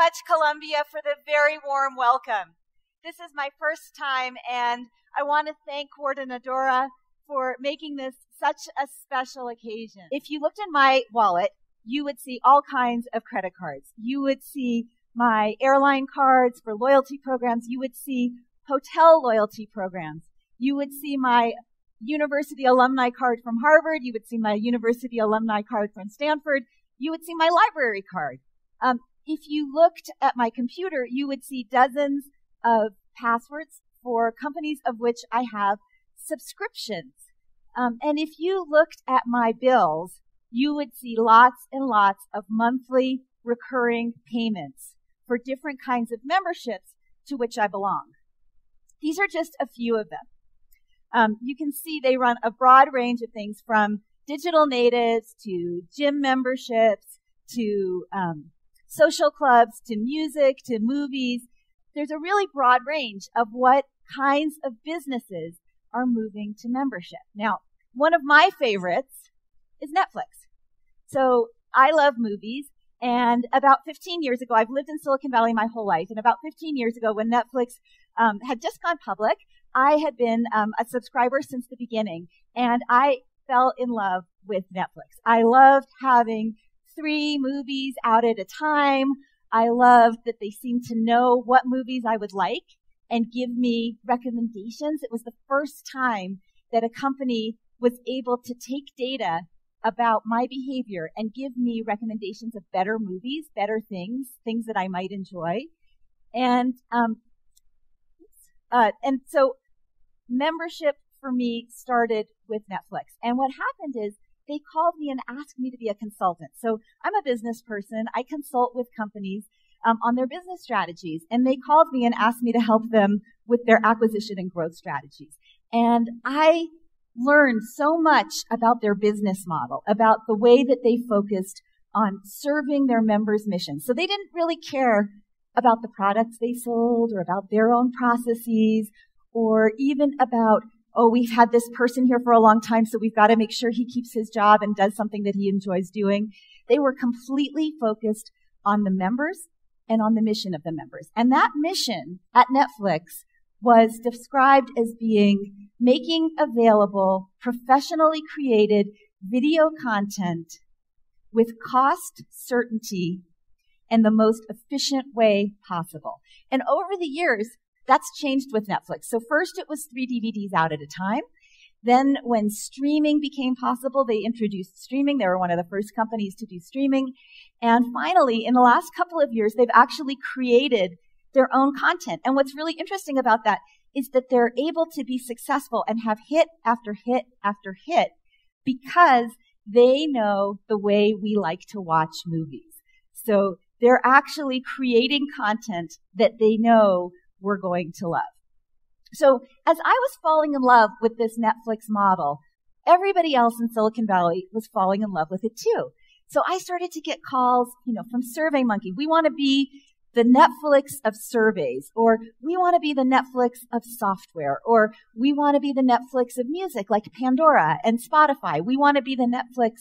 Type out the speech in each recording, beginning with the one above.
much, Columbia, for the very warm welcome. This is my first time, and I want to thank Coordinadora for making this such a special occasion. If you looked in my wallet, you would see all kinds of credit cards. You would see my airline cards for loyalty programs. You would see hotel loyalty programs. You would see my university alumni card from Harvard. You would see my university alumni card from Stanford. You would see my library card. If you looked at my computer, you would see dozens of passwords for companies of which I have subscriptions. And if you looked at my bills, you would see lots and lots of monthly recurring payments for different kinds of memberships to which I belong. These are just a few of them. You can see they run a broad range of things from digital natives to gym memberships to social clubs to music to movies. There's a really broad range of what kinds of businesses are moving to membership. Now, one of my favorites is Netflix. So I love movies, and about 15 years ago, I've lived in Silicon Valley my whole life, and about 15 years ago when Netflix had just gone public, I had been a subscriber since the beginning, and I fell in love with Netflix. I loved having 3 movies out at a time. I loved that they seemed to know what movies I would like and give me recommendations. It was the first time that a company was able to take data about my behavior and give me recommendations of better movies, better things that I might enjoy. And so membership for me started with Netflix. And what happened is they called me and asked me to be a consultant. So I'm a business person. I consult with companies on their business strategies. And they called me and asked me to help them with their acquisition and growth strategies. And I learned so much about their business model, about the way that they focused on serving their members' missions. So they didn't really care about the products they sold or about their own processes or even about, oh, we've had this person here for a long time, so we've got to make sure he keeps his job and does something that he enjoys doing. They were completely focused on the members and on the mission of the members. And that mission at Netflix was described as being making available professionally created video content with cost certainty and the most efficient way possible. And over the years, that's changed with Netflix. So first it was 3 DVDs out at a time. Then when streaming became possible, they introduced streaming. They were one of the first companies to do streaming. And finally, in the last couple of years, they've actually created their own content. And what's really interesting about that is that they're able to be successful and have hit after hit after hit because they know the way we like to watch movies. So they're actually creating content that they know we're going to love. So as I was falling in love with this Netflix model, everybody else in Silicon Valley was falling in love with it too. So I started to get calls, from SurveyMonkey. We want to be the Netflix of surveys, or we want to be the Netflix of software, or we want to be the Netflix of music like Pandora and Spotify. We want to be the Netflix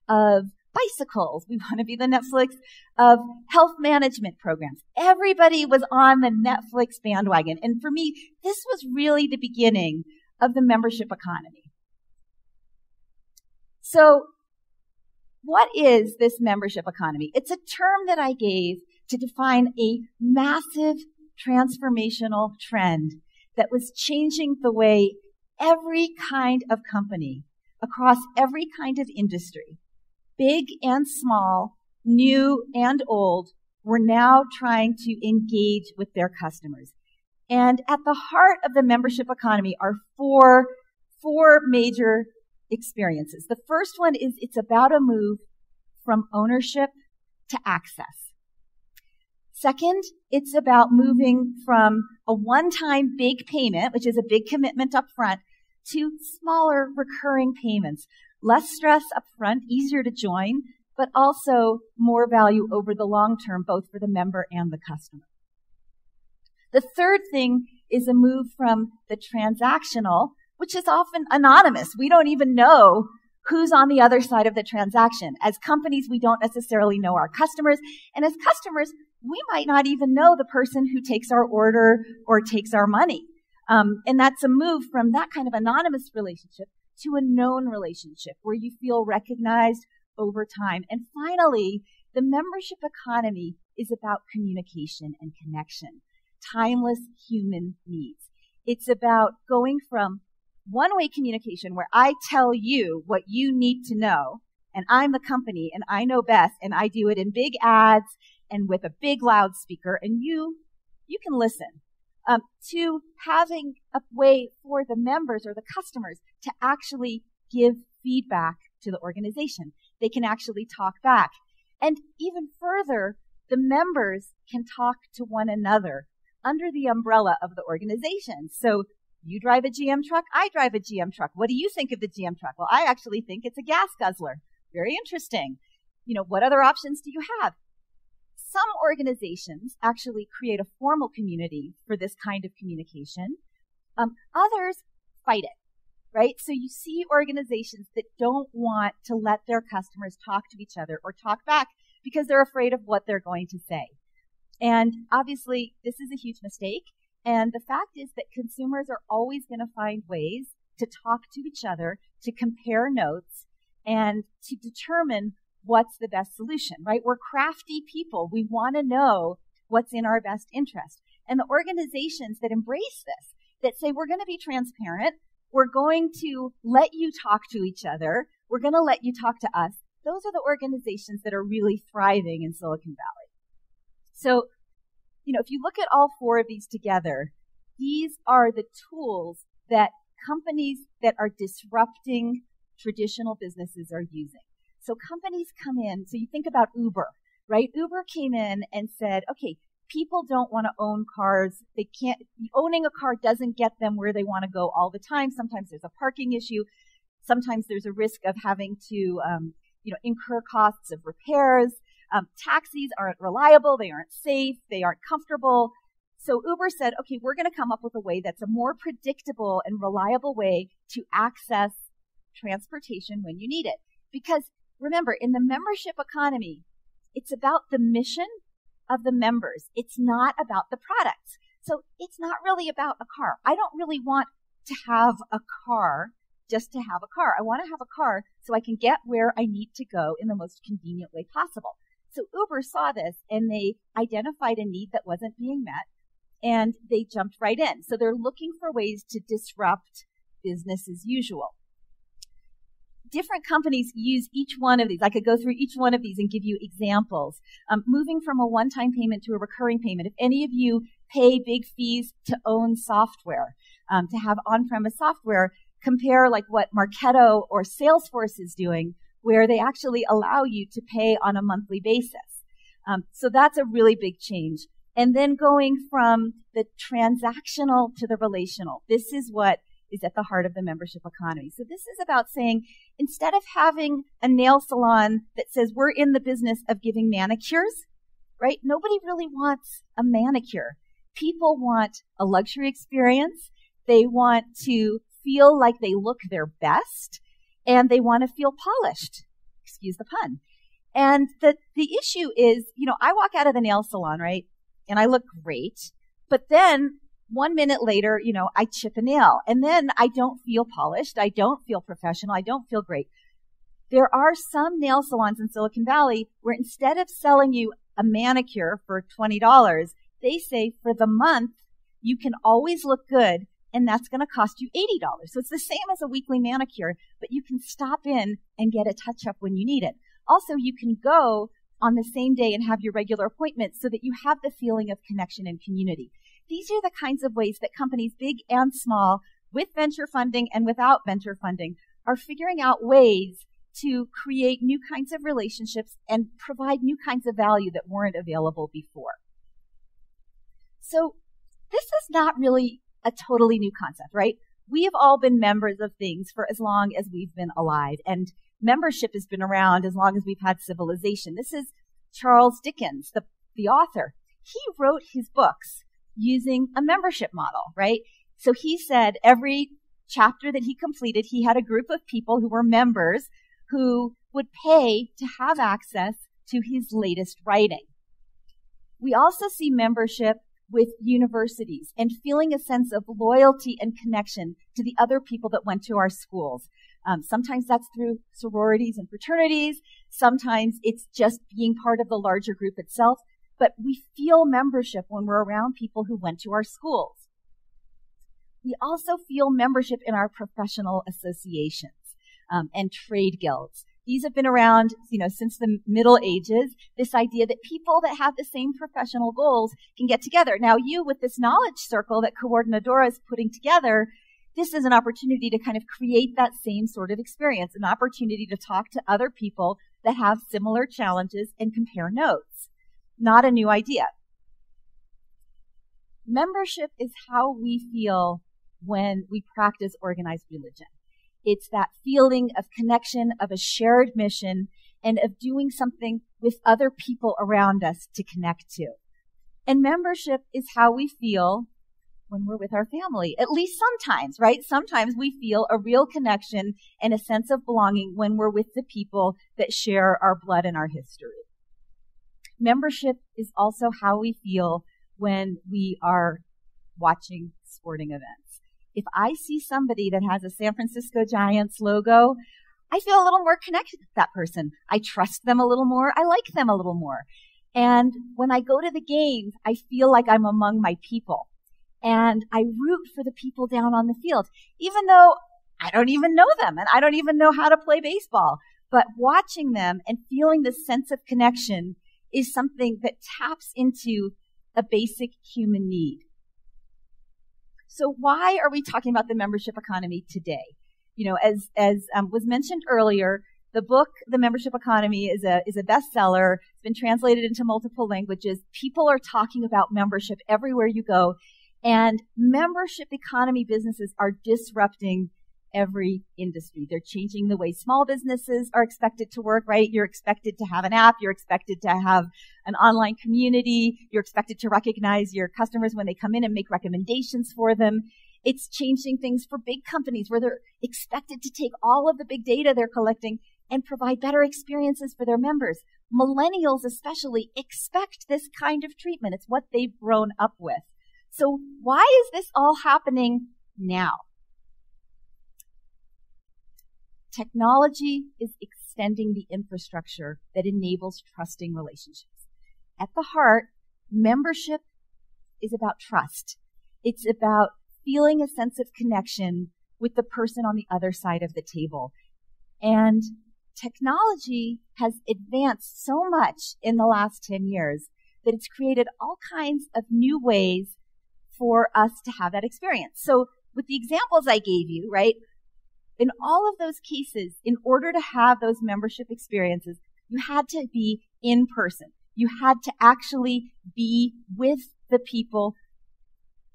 of bicycles. We want to be the Netflix of health management programs. Everybody was on the Netflix bandwagon. And for me, this was really the beginning of the membership economy. So what is this membership economy? It's a term that I gave to define a massive transformational trend that was changing the way every kind of company across every kind of industry, big and small, new and old, were now trying to engage with their customers. And at the heart of the membership economy are four major experiences. The first one is it's about a move from ownership to access. Second, it's about moving from a one-time big payment, which is a big commitment up front, to smaller recurring payments. Less stress up front, easier to join, but also more value over the long term, both for the member and the customer. The third thing is a move from the transactional, which is often anonymous. We don't even know who's on the other side of the transaction. As companies, we don't necessarily know our customers. And as customers, we might not even know the person who takes our order or takes our money. And that's a move from that kind of anonymous relationship to a known relationship where you feel recognized over time. And finally, the membership economy is about communication and connection, timeless human needs. It's about going from one-way communication where I tell you what you need to know, and I'm the company, and I know best, and I do it in big ads and with a big loudspeaker, and you can listen, to having a way for the members or the customers to actually give feedback to the organization. They can actually talk back. And even further, the members can talk to one another under the umbrella of the organization. So you drive a GM truck, I drive a GM truck. What do you think of the GM truck? Well, I actually think it's a gas guzzler. Very interesting. What other options do you have? Some organizations actually create a formal community for this kind of communication. Others fight it, right? So you see organizations that don't want to let their customers talk to each other or talk back because they're afraid of what they're going to say. And obviously, this is a huge mistake. And the fact is that consumers are always going to find ways to talk to each other, to compare notes, and to determine what's the best solution, right? We're crafty people. We want to know what's in our best interest. And the organizations that embrace this, that say we're going to be transparent, we're going to let you talk to each other, we're going to let you talk to us, those are the organizations that are really thriving in Silicon Valley. So, if you look at all four of these together, these are the tools that companies that are disrupting traditional businesses are using. So companies come in, so you think about Uber, right? Uber came in and said, okay, people don't want to own cars. Owning a car doesn't get them where they want to go all the time. Sometimes there's a parking issue. Sometimes there's a risk of having to, incur costs of repairs. Taxis aren't reliable. They aren't safe. They aren't comfortable. So Uber said, okay, we're going to come up with a way that's a more predictable and reliable way to access transportation when you need it. Because remember, in the membership economy, it's about the mission of the members. It's not about the products. So it's not really about a car. I don't really want to have a car just to have a car. I want to have a car so I can get where I need to go in the most convenient way possible. So Uber saw this and they identified a need that wasn't being met and they jumped right in. So they're looking for ways to disrupt business as usual. Different companies use each one of these. I could go through each one of these and give you examples. Moving from a one-time payment to a recurring payment. If any of you pay big fees to own software, to have on-premise software, compare like what Marketo or Salesforce is doing, where they actually allow you to pay on a monthly basis. So that's a really big change. And then going from the transactional to the relational. This is what is at the heart of the membership economy. So this is about saying, instead of having a nail salon that says we're in the business of giving manicures, right? Nobody really wants a manicure. People want a luxury experience. They want to feel like they look their best, and they want to feel polished. Excuse the pun. And the issue is, I walk out of the nail salon, right? And I look great. But then 1 minute later, I chip a nail. And then I don't feel polished. I don't feel professional. I don't feel great. There are some nail salons in Silicon Valley where instead of selling you a manicure for $20, they say for the month, you can always look good, and that's going to cost you $80. So it's the same as a weekly manicure, but you can stop in and get a touch-up when you need it. Also, you can go on the same day and have your regular appointment so that you have the feeling of connection and community. These are the kinds of ways that companies, big and small, with venture funding and without venture funding, are figuring out ways to create new kinds of relationships and provide new kinds of value that weren't available before. So this is not really a totally new concept, right? We have all been members of things for as long as we've been alive, and membership has been around as long as we've had civilization. This is Charles Dickens, the author. He wrote his books using a membership model, right? So he said every chapter that he completed, he had a group of people who were members who would pay to have access to his latest writing. We also see membership with universities and feeling a sense of loyalty and connection to the other people that went to our schools. Sometimes that's through sororities and fraternities. Sometimes it's just being part of the larger group itself. But we feel membership when we're around people who went to our schools. We also feel membership in our professional associations and trade guilds. These have been around, since the Middle Ages, this idea that people that have the same professional goals can get together. Now, you, with this knowledge circle that Coordinadora is putting together, this is an opportunity to kind of create that same sort of experience, an opportunity to talk to other people that have similar challenges and compare notes. Not a new idea. Membership is how we feel when we practice organized religion. It's that feeling of connection, of a shared mission, and of doing something with other people around us to connect to. And membership is how we feel when we're with our family, at least sometimes, right? Sometimes we feel a real connection and a sense of belonging when we're with the people that share our blood and our history. Membership is also how we feel when we are watching sporting events. If I see somebody that has a San Francisco Giants logo, I feel a little more connected to that person. I trust them a little more. I like them a little more. And when I go to the games, I feel like I'm among my people. And I root for the people down on the field, even though I don't even know them and I don't even know how to play baseball. But watching them and feeling this sense of connection is something that taps into a basic human need. So why are we talking about the membership economy today? As was mentioned earlier, the book, The Membership Economy, is a bestseller. It's been translated into multiple languages. People are talking about membership everywhere you go. And membership economy businesses are disrupting every industry. They're changing the way small businesses are expected to work, right? You're expected to have an app. You're expected to have an online community. You're expected to recognize your customers when they come in and make recommendations for them. It's changing things for big companies where they're expected to take all of the big data they're collecting and provide better experiences for their members. Millennials especially expect this kind of treatment. It's what they've grown up with. So why is this all happening now? Technology is extending the infrastructure that enables trusting relationships. At the heart, membership is about trust. It's about feeling a sense of connection with the person on the other side of the table. And technology has advanced so much in the last 10 years that it's created all kinds of new ways for us to have that experience. So with the examples I gave you, right, in all of those cases, in order to have those membership experiences, you had to be in person. You had to actually be with the people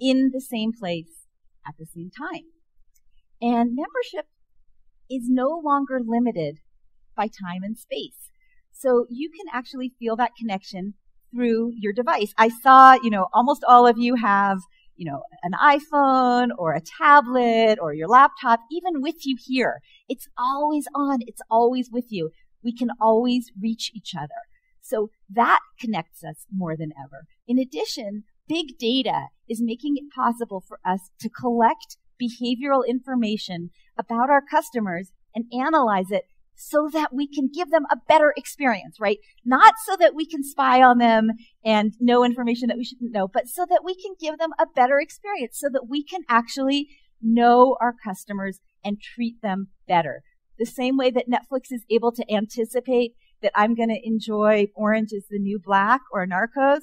in the same place at the same time. And membership is no longer limited by time and space. So you can actually feel that connection through your device. I saw, almost all of you have an iPhone or a tablet or your laptop, even with you here. It's always on. It's always with you. We can always reach each other. So that connects us more than ever. In addition, big data is making it possible for us to collect behavioral information about our customers and analyze it so that we can give them a better experience, right? Not so that we can spy on them and know information that we shouldn't know, but so that we can give them a better experience, so that we can actually know our customers and treat them better. The same way that Netflix is able to anticipate that I'm going to enjoy Orange is the New Black or Narcos,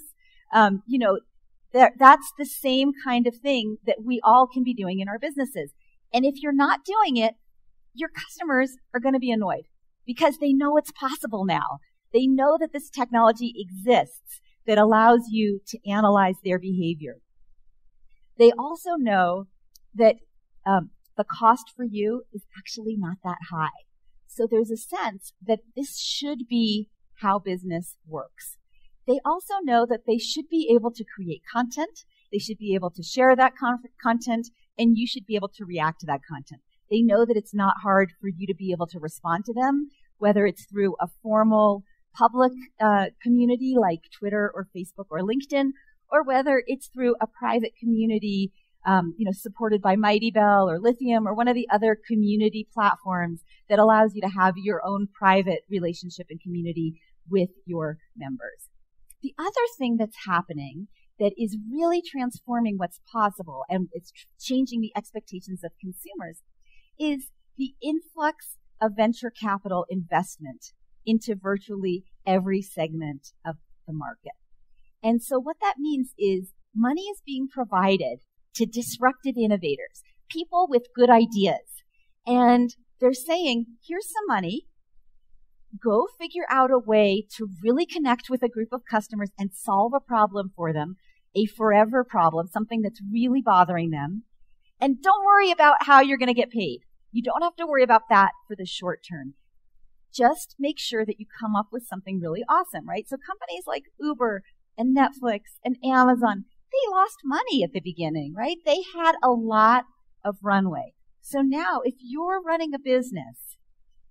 that's the same kind of thing that we all can be doing in our businesses. And if you're not doing it, your customers are going to be annoyed because they know it's possible now. They know that this technology exists that allows you to analyze their behavior. They also know that the cost for you is actually not that high. So there's a sense that this should be how business works. They also know that they should be able to create content. They should be able to share that content, and you should be able to react to that content. They know that it's not hard for you to be able to respond to them, whether it's through a formal public community like Twitter or Facebook or LinkedIn, or whether it's through a private community, supported by Mighty Bell or Lithium or one of the other community platforms that allows you to have your own private relationship and community with your members. The other thing that's happening that is really transforming what's possible, and it's changing the expectations of consumers, is the influx of venture capital investment into virtually every segment of the market. And so what that means is money is being provided to disruptive innovators, people with good ideas. And they're saying, here's some money, go figure out a way to really connect with a group of customers and solve a problem for them, a forever problem, something that's really bothering them. And don't worry about how you're going to get paid. You don't have to worry about that for the short term. Just make sure that you come up with something really awesome, right? So companies like Uber and Netflix and Amazon, they lost money at the beginning, right? They had a lot of runway. So now if you're running a business,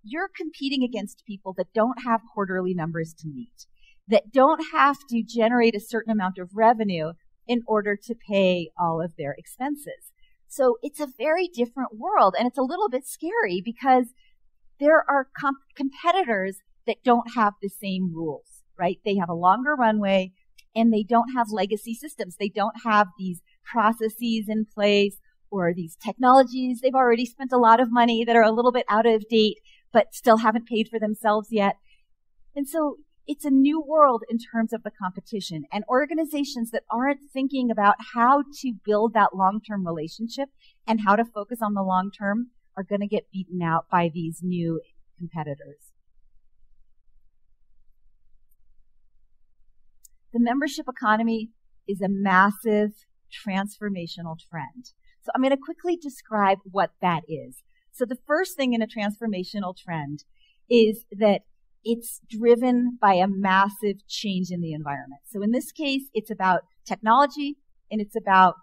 you're competing against people that don't have quarterly numbers to meet, that don't have to generate a certain amount of revenue in order to pay all of their expenses. So it's a very different world, and it's a little bit scary because there are competitors that don't have the same rules, right? They have a longer runway, and they don't have legacy systems. They don't have these processes in place or these technologies. They've already spent a lot of money that are a little bit out of date, but still haven't paid for themselves yet. And so it's a new world in terms of the competition. And organizations that aren't thinking about how to build that long-term relationship and how to focus on the long term are going to get beaten out by these new competitors. The membership economy is a massive transformational trend. So I'm going to quickly describe what that is. So the first thing in a transformational trend is that it's driven by a massive change in the environment. So in this case, it's about technology and it's about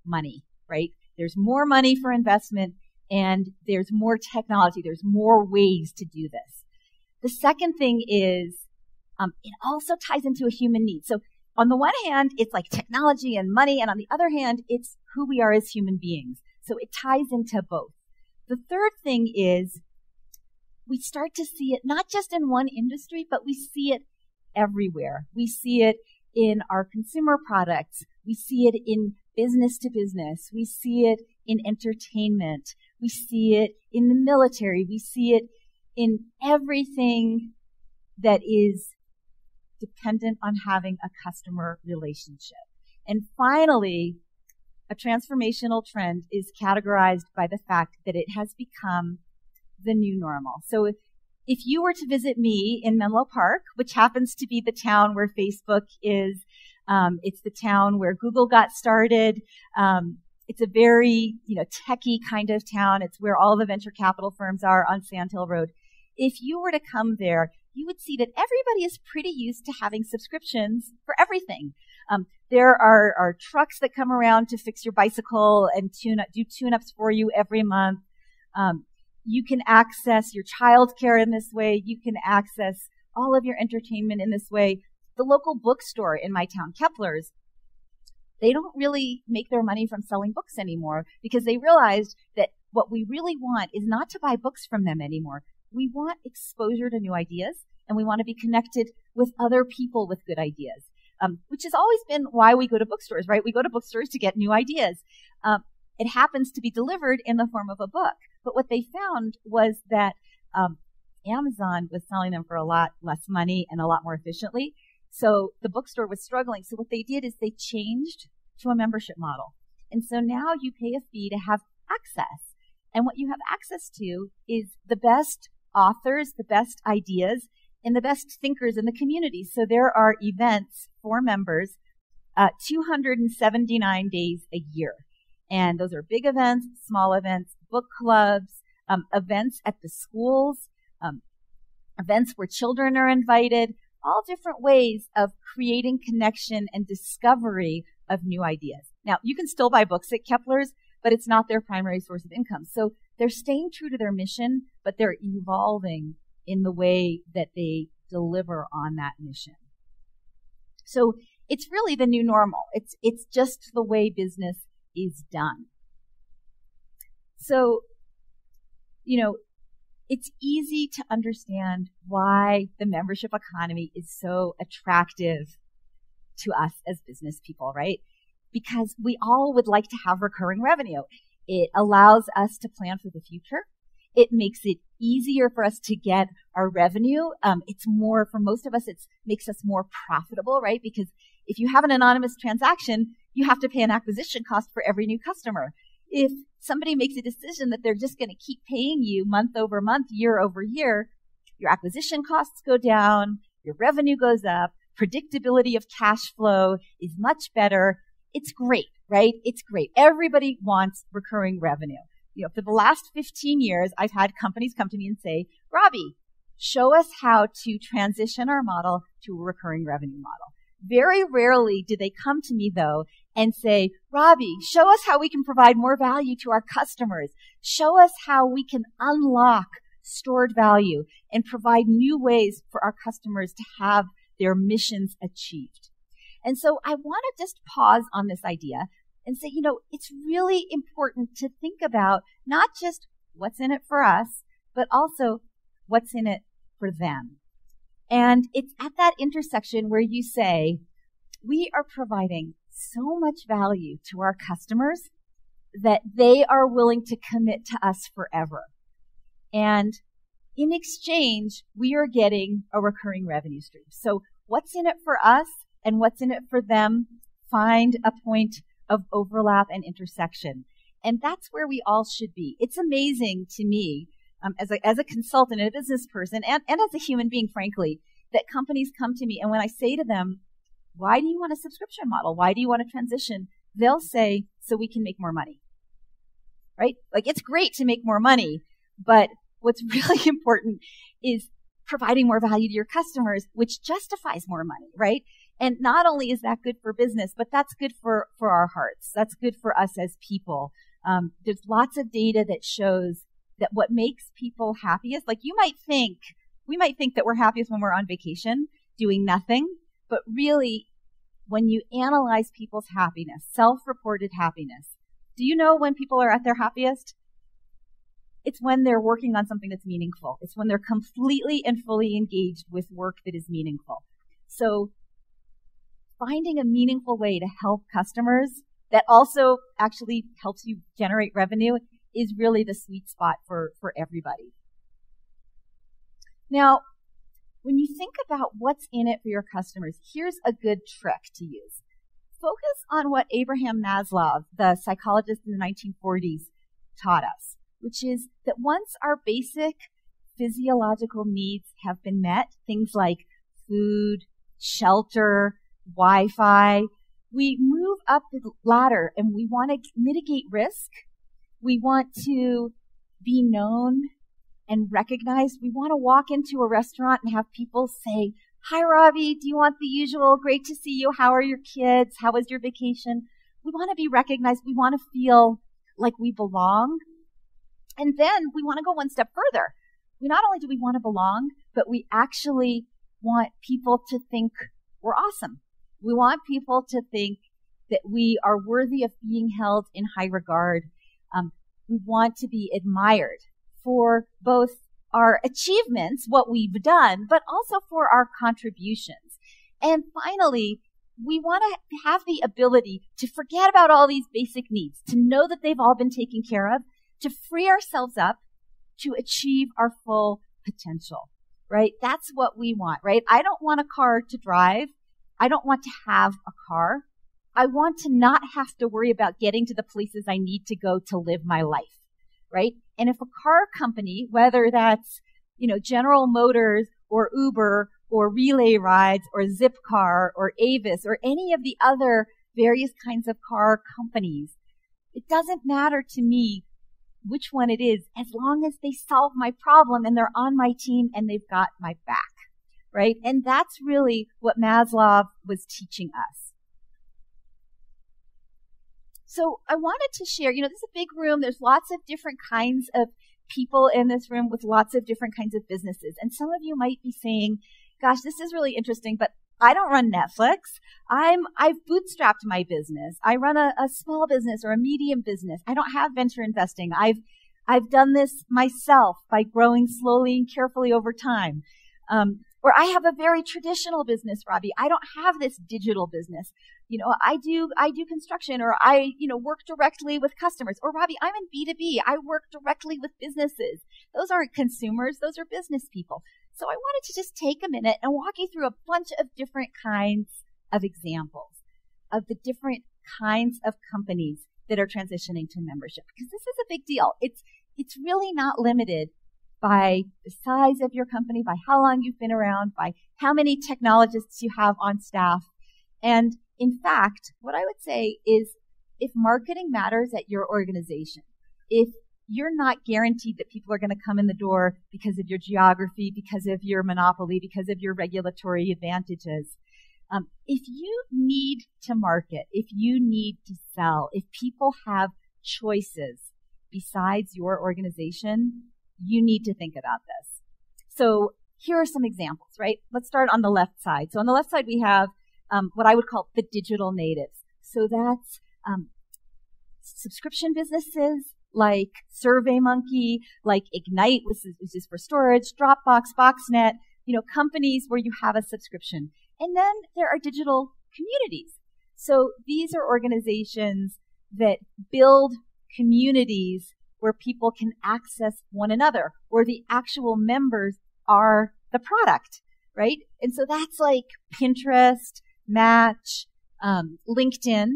money, right? There's more money for investment and there's more technology. There's more ways to do this. The second thing is it also ties into a human need. So on the one hand, it's like technology and money, and on the other hand, it's who we are as human beings. So it ties into both. The third thing is we start to see it not just in one industry, but we see it everywhere. We see it in our consumer products. We see it in business to business. We see it in entertainment. We see it in the military. We see it in everything that is dependent on having a customer relationship. And finally, a transformational trend is categorized by the fact that it has become the new normal. So if you were to visit me in Menlo Park, which happens to be the town where Facebook is, it's the town where Google got started. It's a very, techie kind of town. It's where all the venture capital firms are on Sand Hill Road. If you were to come there, you would see that everybody is pretty used to having subscriptions for everything. There are trucks that come around to fix your bicycle and do tune-ups for you every month. You can access your childcare in this way. You can access all of your entertainment in this way. The local bookstore in my town, Kepler's, they don't really make their money from selling books anymore because they realized that what we really want is not to buy books from them anymore. We want exposure to new ideas, and we want to be connected with other people with good ideas, which has always been why we go to bookstores, right? We go to bookstores to get new ideas. It happens to be delivered in the form of a book. But what they found was that Amazon was selling them for a lot less money and a lot more efficiently. So the bookstore was struggling. So what they did is they changed to a membership model. And so now you pay a fee to have access. And what you have access to is the best authors, the best ideas, and the best thinkers in the community. So there are events for members 279 days a year. And those are big events, small events, book clubs, events at the schools, events where children are invited, all different ways of creating connection and discovery of new ideas. Now, you can still buy books at Kepler's, but it's not their primary source of income. So they're staying true to their mission, but they're evolving in the way that they deliver on that mission. So it's really the new normal. It's just the way business is done. So, it's easy to understand why the membership economy is so attractive to us as business people, right? Because we all would like to have recurring revenue. It allows us to plan for the future. It makes it easier for us to get our revenue. For most of us, it makes us more profitable, right? Because if you have an anonymous transaction, you have to pay an acquisition cost for every new customer. If somebody makes a decision that they're just going to keep paying you month over month, year over year, your acquisition costs go down, your revenue goes up, predictability of cash flow is much better. It's great, right? It's great. Everybody wants recurring revenue. For the last 15 years, I've had companies come to me and say, Robbie, show us how to transition our model to a recurring revenue model. Very rarely do they come to me, though, and say, Robbie, show us how we can provide more value to our customers. Show us how we can unlock stored value and provide new ways for our customers to have their missions achieved. And so I want to just pause on this idea and say, it's really important to think about not just what's in it for us, but also what's in it for them. And it's at that intersection where you say, we are providing so much value to our customers that they are willing to commit to us forever. And in exchange, we are getting a recurring revenue stream. So what's in it for us and what's in it for them? Find a point of overlap and intersection. And that's where we all should be. It's amazing to me, as a consultant and a business person, and as a human being, frankly, that companies come to me, and when I say to them, why do you want a subscription model? Why do you want to transition? They'll say, so we can make more money, right? Like, it's great to make more money, but what's really important is providing more value to your customers, which justifies more money, right? And not only is that good for business, but that's good for our hearts. That's good for us as people. There's lots of data that shows that what makes people happiest, like we might think that we're happiest when we're on vacation doing nothing, but really when you analyze people's happiness, self-reported happiness, do you know when people are at their happiest? It's when they're working on something that's meaningful. It's when they're completely and fully engaged with work that is meaningful. So finding a meaningful way to help customers that also actually helps you generate revenue is really the sweet spot for everybody. Now, when you think about what's in it for your customers, here's a good trick to use. Focus on what Abraham Maslow, the psychologist in the 1940s, taught us, which is that once our basic physiological needs have been met, things like food, shelter, Wi-Fi, we move up the ladder and we want to mitigate risk. We want to be known and recognized. We want to walk into a restaurant and have people say, hi, Robbie, do you want the usual? Great to see you. How are your kids? How was your vacation? We want to be recognized. We want to feel like we belong. And then we want to go one step further. Not only do we want to belong, but we actually want people to think we're awesome. We want people to think that we are worthy of being held in high regard. We want to be admired for both our achievements, what we've done, but also for our contributions. And finally, we want to have the ability to forget about all these basic needs, to know that they've all been taken care of, to free ourselves up to achieve our full potential, right? That's what we want, right? I don't want a car to drive. I don't want to have a car. I want to not have to worry about getting to the places I need to go to live my life, right? And if a car company, whether that's, General Motors or Uber or Relay Rides or Zipcar or Avis or any of the other various kinds of car companies, it doesn't matter to me which one it is, as long as they solve my problem and they're on my team and they've got my back, right? And that's really what Maslow was teaching us. So I wanted to share, this is a big room. There's lots of different kinds of people in this room with lots of different kinds of businesses. And some of you might be saying, gosh, this is really interesting, but I don't run Netflix. I've bootstrapped my business. I run a small business or a medium business. I don't have venture investing. I've done this myself by growing slowly and carefully over time. Or I have a very traditional business, Robbie. I don't have this digital business. I do construction, or I, work directly with customers. Or Robbie, I'm in B2B. I work directly with businesses. Those aren't consumers. Those are business people. So I wanted to just take a minute and walk you through a bunch of different kinds of examples of the different kinds of companies that are transitioning to membership, because this is a big deal. It's really not limited by the size of your company, by how long you've been around, by how many technologists you have on staff. And in fact, what I would say is, if marketing matters at your organization, if you're not guaranteed that people are going to come in the door because of your geography, because of your monopoly, because of your regulatory advantages, if you need to market, if you need to sell, if people have choices besides your organization, you need to think about this. So here are some examples, right? Let's start on the left side. So on the left side, we have what I would call the digital natives. So that's subscription businesses like SurveyMonkey, like Ignite, which is for storage, Dropbox, Boxnet, companies where you have a subscription. And then there are digital communities. So these are organizations that build communities where people can access one another, or the actual members are the product, right? And so that's like Pinterest, Match, LinkedIn.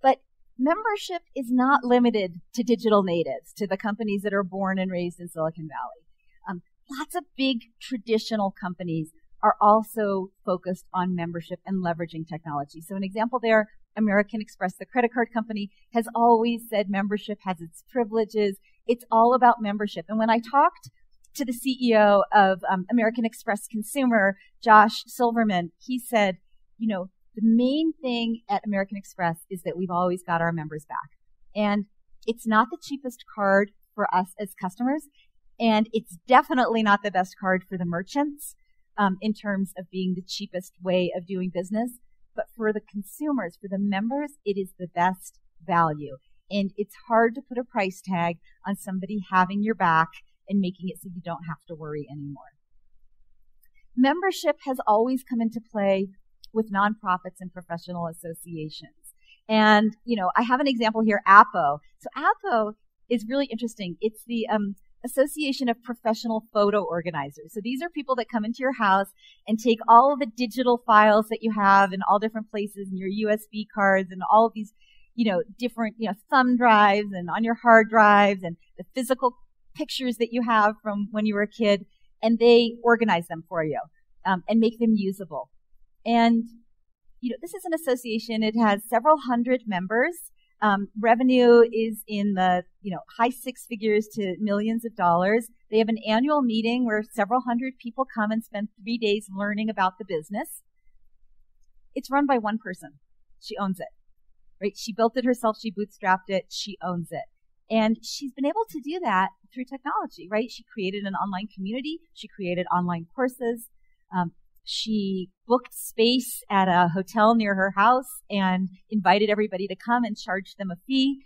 But membership is not limited to digital natives, to the companies that are born and raised in Silicon Valley. Lots of big traditional companies are also focused on membership and leveraging technology. So an example there, American Express, the credit card company, has always said membership has its privileges. It's all about membership. And when I talked to the CEO of American Express Consumer, Josh Silverman, he said, the main thing at American Express is that we've always got our members back. And it's not the cheapest card for us as customers, and it's definitely not the best card for the merchants in terms of being the cheapest way of doing business. But for the consumers, for the members, it is the best value. And it's hard to put a price tag on somebody having your back and making it so you don't have to worry anymore. Membership has always come into play with nonprofits and professional associations. And, I have an example here, APO. So APO is really interesting. It's the Association of Professional Photo Organizers. So these are people that come into your house and take all of the digital files that you have in all different places, and your USB cards and all of these, different, thumb drives and on your hard drives and the physical pictures that you have from when you were a kid, and they organize them for you and make them usable. And, this is an association. It has several hundred members. Revenue is in the, high six figures to millions of dollars. They have an annual meeting where several hundred people come and spend 3 days learning about the business. It's run by one person. She owns it, right? She built it herself. She bootstrapped it. She owns it. And she's been able to do that through technology, right? She created an online community. She created online courses. She booked space at a hotel near her house and invited everybody to come and charged them a fee.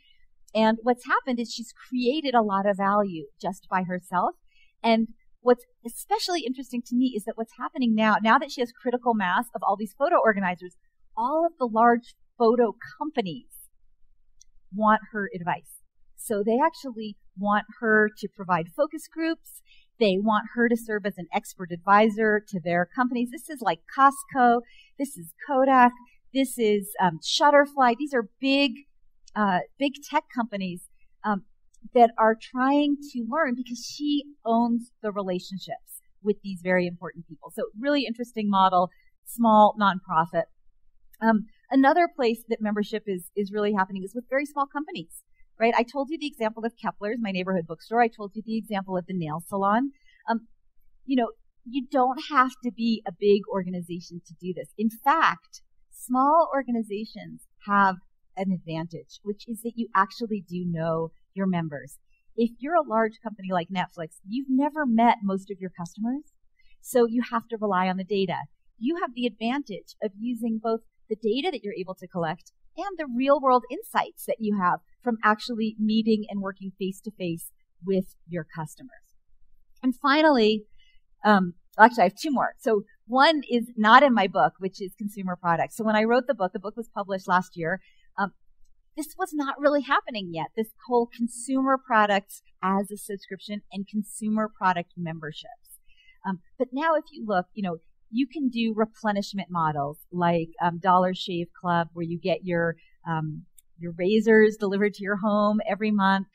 And what's happened is she's created a lot of value just by herself. And what's especially interesting to me is that what's happening now that she has critical mass of all these photo organizers, all of the large photo companies want her advice. So they actually want her to provide focus groups. They want her to serve as an expert advisor to their companies. This is like Costco. This is Kodak. This is Shutterfly. These are big tech companies that are trying to learn because she owns the relationships with these very important people. So really interesting model, small nonprofit. Another place that membership is really happening is with very small companies. Right? I told you the example of Kepler's, my neighborhood bookstore. I told you the example of the nail salon. You don't have to be a big organization to do this. In fact, small organizations have an advantage, which is that you actually do know your members. If you're a large company like Netflix, you've never met most of your customers. So you have to rely on the data. You have the advantage of using both the data that you're able to collect and the real world insights that you have from actually meeting and working face to face with your customers. And finally, actually I have two more. So one is not in my book, which is consumer products. So when I wrote the book was published last year. This was not really happening yet, this whole consumer products as a subscription and consumer product memberships. But now if you look, you can do replenishment models like Dollar Shave Club, where you get your razors delivered to your home every month.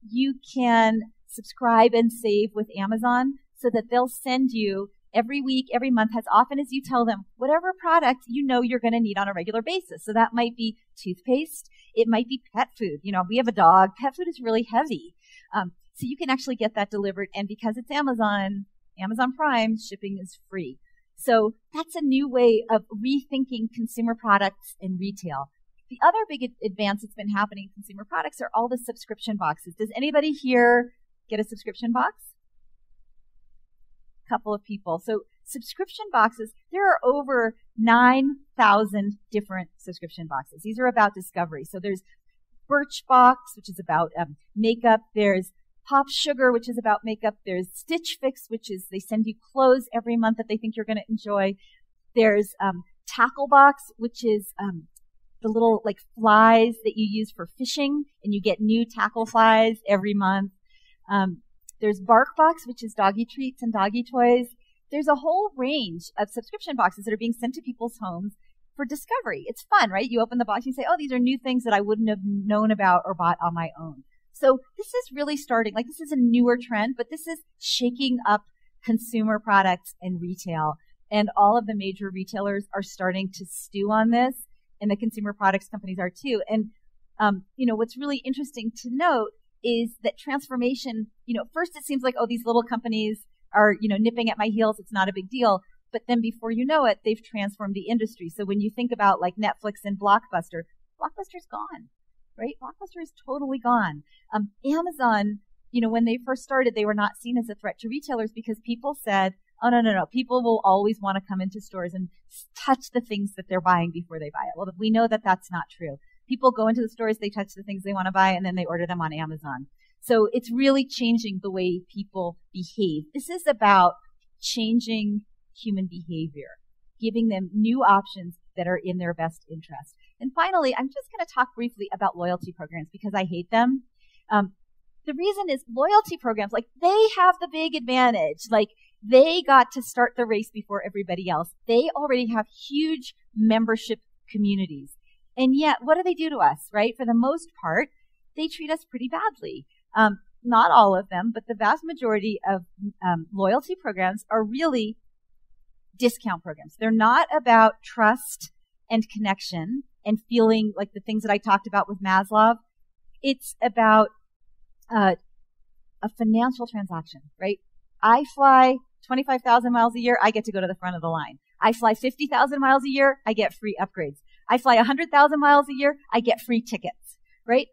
You can subscribe and save with Amazon so that they'll send you every week, every month, as often as you tell them, whatever product you know you're going to need on a regular basis. So that might be toothpaste. It might be pet food. We have a dog. Pet food is really heavy. So you can actually get that delivered. And because it's Amazon Prime, shipping is free. So that's a new way of rethinking consumer products and retail. The other big advance that's been happening in consumer products are all the subscription boxes. Does anybody here get a subscription box? Couple of people. So subscription boxes, there are over 9,000 different subscription boxes. These are about discovery. So there's Birchbox, which is about makeup. There's Pop Sugar, which is about makeup. There's Stitch Fix, which is they send you clothes every month that they think you're going to enjoy. There's Tacklebox, which is the little flies that you use for fishing, and you get new tackle flies every month. There's BarkBox, which is doggy treats and doggy toys. There's a whole range of subscription boxes that are being sent to people's homes for discovery. It's fun, right? You open the box and you say, oh, these are new things that I wouldn't have known about or bought on my own. So this is really starting, this is a newer trend, but this is shaking up consumer products and retail. And all of the major retailers are starting to stew on this, and the consumer products companies are too. And, what's really interesting to note is that transformation, first it seems like, oh, these little companies are, nipping at my heels. It's not a big deal. But then before you know it, they've transformed the industry. So when you think about Netflix and Blockbuster, Blockbuster's gone, right? Blockbuster is totally gone. Amazon, when they first started, they were not seen as a threat to retailers because people said, oh, no. People will always want to come into stores and touch the things that they're buying before they buy it. Well, we know that that's not true. People go into the stores, they touch the things they want to buy, and then they order them on Amazon. So it's really changing the way people behave. This is about changing human behavior, giving them new options that are in their best interest. And finally, I'm just going to talk briefly about loyalty programs because I hate them. The reason is loyalty programs, they have the big advantage. They got to start the race before everybody else. They already have huge membership communities. And yet, what do they do to us, right? For the most part, they treat us pretty badly. Not all of them, but the vast majority of loyalty programs are really discount programs. They're not about trust and connection and feeling like the things that I talked about with Maslow. It's about a financial transaction, right? I fly 25,000 miles a year, I get to go to the front of the line. I fly 50,000 miles a year, I get free upgrades. I fly 100,000 miles a year, I get free tickets, right?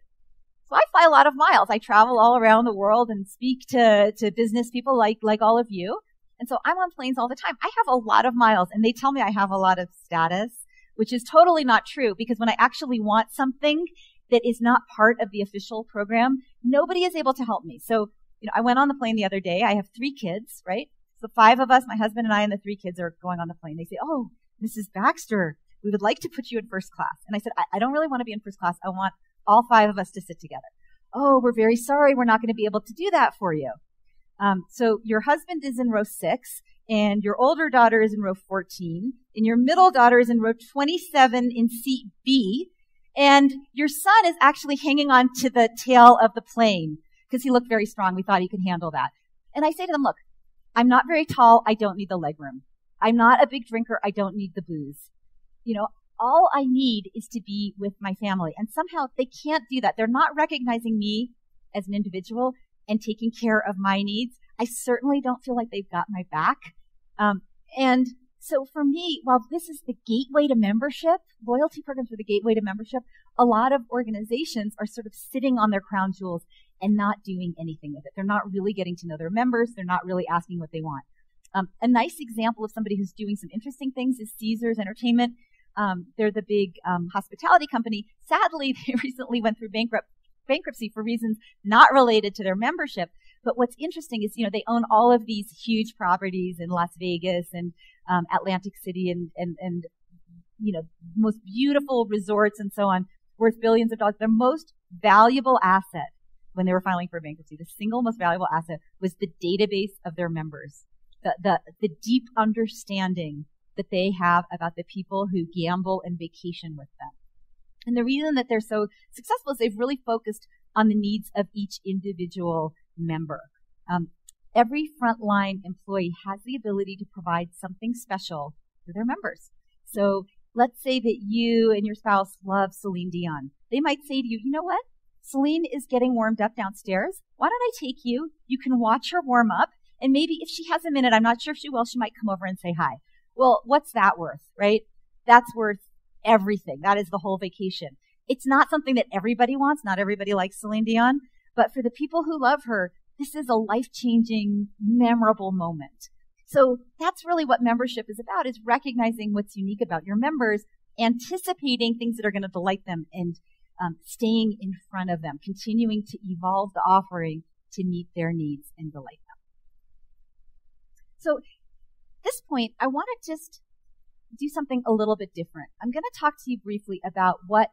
So I fly a lot of miles. I travel all around the world and speak to business people like all of you. And so I'm on planes all the time. I have a lot of miles, and they tell me I have a lot of status, which is totally not true, because when I actually want something that is not part of the official program, nobody is able to help me. So, I went on the plane the other day. I have 3 kids, right? So 5 of us, my husband and I, and the 3 kids are going on the plane. They say, oh, Mrs. Baxter, we would like to put you in first class. And I said, I don't really want to be in first class. I want all 5 of us to sit together. Oh, we're very sorry. We're not going to be able to do that for you. So your husband is in row 6, and your older daughter is in row 14, and your middle daughter is in row 27 in seat B, and your son is actually hanging on to the tail of the plane because he looked very strong. We thought he could handle that. And I say to them, look, I'm not very tall. I don't need the legroom. I'm not a big drinker. I don't need the booze. All I need is to be with my family. And somehow they can't do that. They're not recognizing me as an individual and taking care of my needs. I certainly don't feel like they've got my back. And so for me, while this is the gateway to membership, loyalty programs are the gateway to membership, a lot of organizations are sort of sitting on their crown jewels and not doing anything with it. They're not really getting to know their members. They're not really asking what they want. A nice example of somebody who's doing some interesting things is Caesars Entertainment. They're the big hospitality company. Sadly, they recently went through bankruptcy for reasons not related to their membership. But what's interesting is, they own all of these huge properties in Las Vegas and Atlantic City and most beautiful resorts and so on, worth billions of dollars. Their most valuable asset when they were filing for bankruptcy, the single most valuable asset was the database of their members, the deep understanding that they have about the people who gamble and vacation with them. And the reason that they're so successful is they've really focused on the needs of each individual member. Every frontline employee has the ability to provide something special for their members. So let's say that you and your spouse love Celine Dion. They might say to you, you know what? Celine is getting warmed up downstairs. Why don't I take you? You can watch her warm up. And maybe if she has a minute, I'm not sure if she will, she might come over and say hi. Well, what's that worth, right? That's worth everything. That is the whole vacation. It's not something that everybody wants. Not everybody likes Celine Dion. But for the people who love her, this is a life-changing, memorable moment. So that's really what membership is about, is recognizing what's unique about your members, anticipating things that are going to delight them, and staying in front of them, continuing to evolve the offering to meet their needs and delight them. So at this point, I want to just do something a little bit different. I'm going to talk to you briefly about what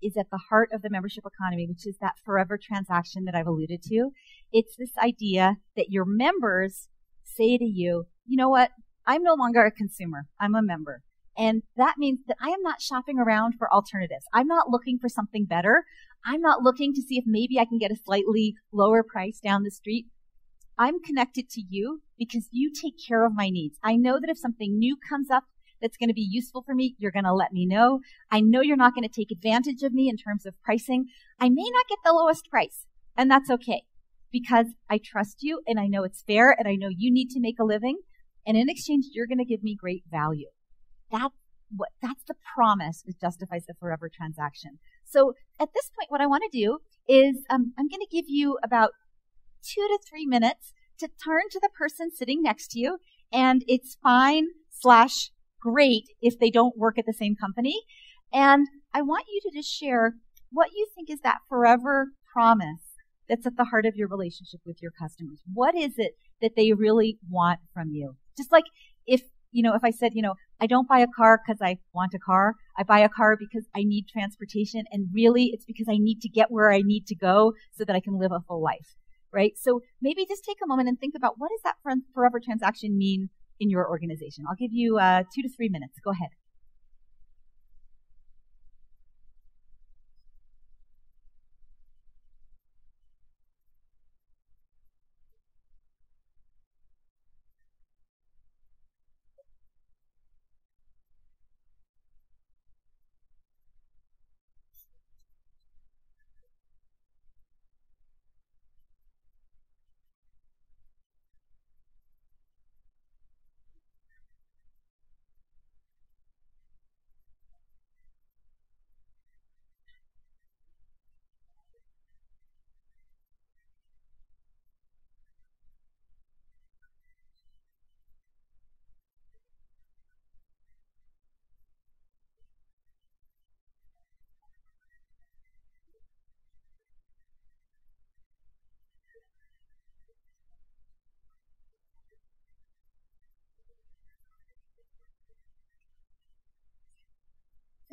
is at the heart of the membership economy, which is that forever transaction that I've alluded to. It's this idea that your members say to you, you know what, I'm no longer a consumer, I'm a member. And that means that I am not shopping around for alternatives. I'm not looking for something better. I'm not looking to see if maybe I can get a slightly lower price down the street. I'm connected to you because you take care of my needs. I know that if something new comes up that's going to be useful for me, you're going to let me know. I know you're not going to take advantage of me in terms of pricing. I may not get the lowest price, and that's okay because I trust you and I know it's fair and I know you need to make a living. And in exchange, you're going to give me great value. That's the promise that justifies the forever transaction. So at this point, what I want to do is I'm going to give you about 2 to 3 minutes to turn to the person sitting next to you, and it's fine/great if they don't work at the same company. And I want you to just share what you think is that forever promise that's at the heart of your relationship with your customers. What is it that they really want from you? Just like if I said, I don't buy a car because I want a car. I buy a car because I need transportation. And really, it's because I need to get where I need to go so that I can live a full life, right? So maybe just take a moment and think about what does that forever transaction mean in your organization. I'll give you 2 to 3 minutes. Go ahead.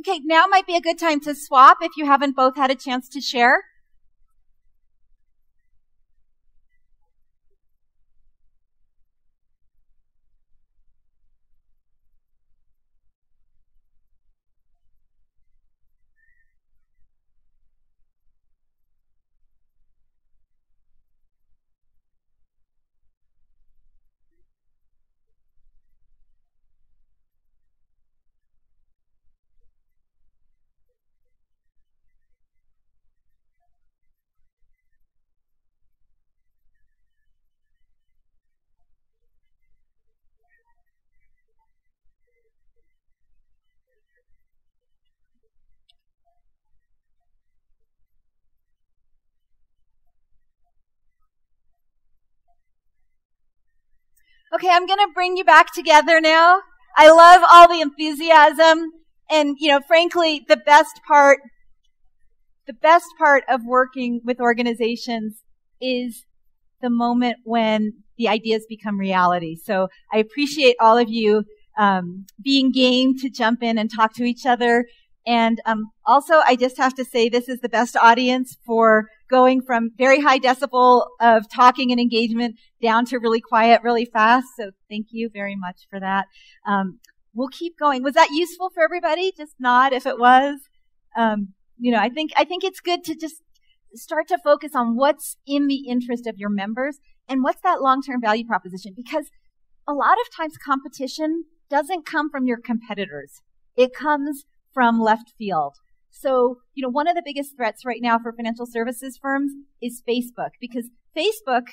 Okay, now might be a good time to swap if you haven't both had a chance to share. Okay, I'm going to bring you back together now. I love all the enthusiasm. And, frankly, the best part of working with organizations is the moment when the ideas become reality. So I appreciate all of you being game to jump in and talk to each other. And also, I just have to say this is the best audience for going from very high decibel of talking and engagement down to really quiet, really fast. So thank you very much for that. We'll keep going. Was that useful for everybody? Just nod if it was. I think it's good to just start to focus on what's in the interest of your members and what's that long-term value proposition. Because a lot of times competition doesn't come from your competitors. It comes from left field. So, one of the biggest threats right now for financial services firms is Facebook, because Facebook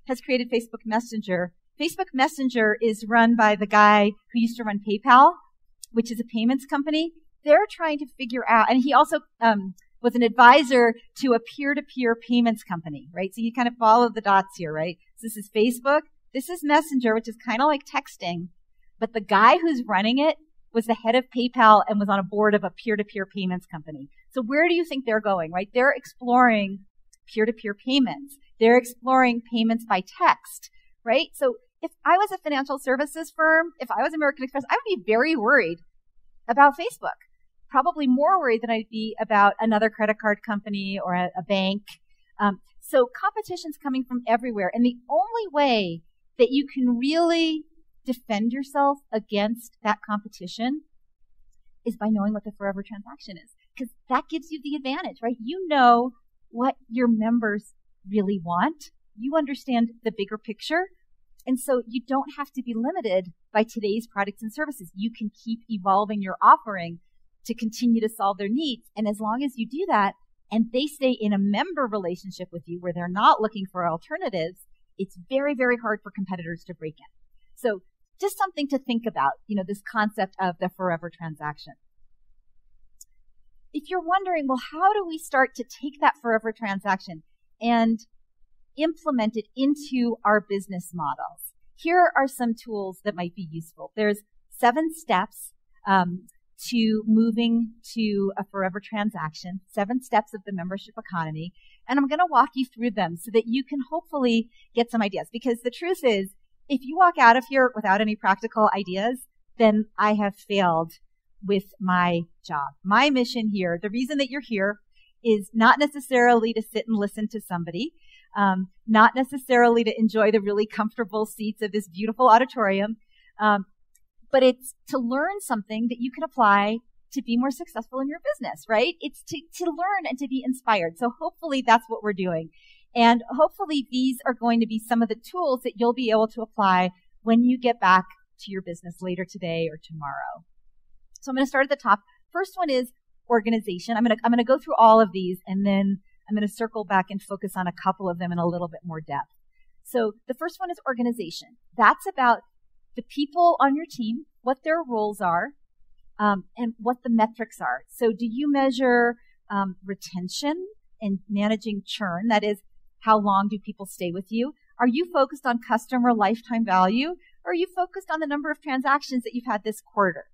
has created Facebook Messenger. Facebook Messenger is run by the guy who used to run PayPal, which is a payments company. They're trying to figure out, and he also was an advisor to a peer-to-peer payments company, right? So you kind of follow the dots here, right? So this is Facebook. This is Messenger, which is kind of like texting. But the guy who's running it was the head of PayPal and was on a board of a peer-to-peer payments company. So where do you think they're going, right? They're exploring peer-to-peer payments. They're exploring payments by text, right? So if I was a financial services firm, if I was American Express, I would be very worried about Facebook. Probably more worried than I'd be about another credit card company or a bank. So competition's coming from everywhere. And the only way that you can really defend yourself against that competition is by knowing what the forever transaction is. Because that gives you the advantage, right? You know what your members really want. You understand the bigger picture. And so you don't have to be limited by today's products and services. You can keep evolving your offering to continue to solve their needs. And as long as you do that, and they stay in a member relationship with you where they're not looking for alternatives, it's very, very hard for competitors to break in. So just something to think about, this concept of the forever transaction. If you're wondering, well, how do we start to take that forever transaction and implement it into our business models? Here are some tools that might be useful. There's 7 steps to moving to a forever transaction, 7 steps of the membership economy. And I'm going to walk you through them so that you can hopefully get some ideas. Because the truth is, if you walk out of here without any practical ideas, then I have failed with my job. My mission here, the reason that you're here, is not necessarily to sit and listen to somebody, not necessarily to enjoy the really comfortable seats of this beautiful auditorium, but it's to learn something that you can apply to be more successful in your business, right? It's to learn and to be inspired. So hopefully that's what we're doing. And hopefully these are going to be some of the tools that you'll be able to apply when you get back to your business later today or tomorrow. So I'm going to start at the top. First one is organization. I'm going to go through all of these, and then I'm going to circle back and focus on a couple of them in a little bit more depth. So the first one is organization. That's about the people on your team, what their roles are, and what the metrics are. So do you measure retention and managing churn? That is, how long do people stay with you? Are you focused on customer lifetime value? Or are you focused on the number of transactions that you've had this quarter?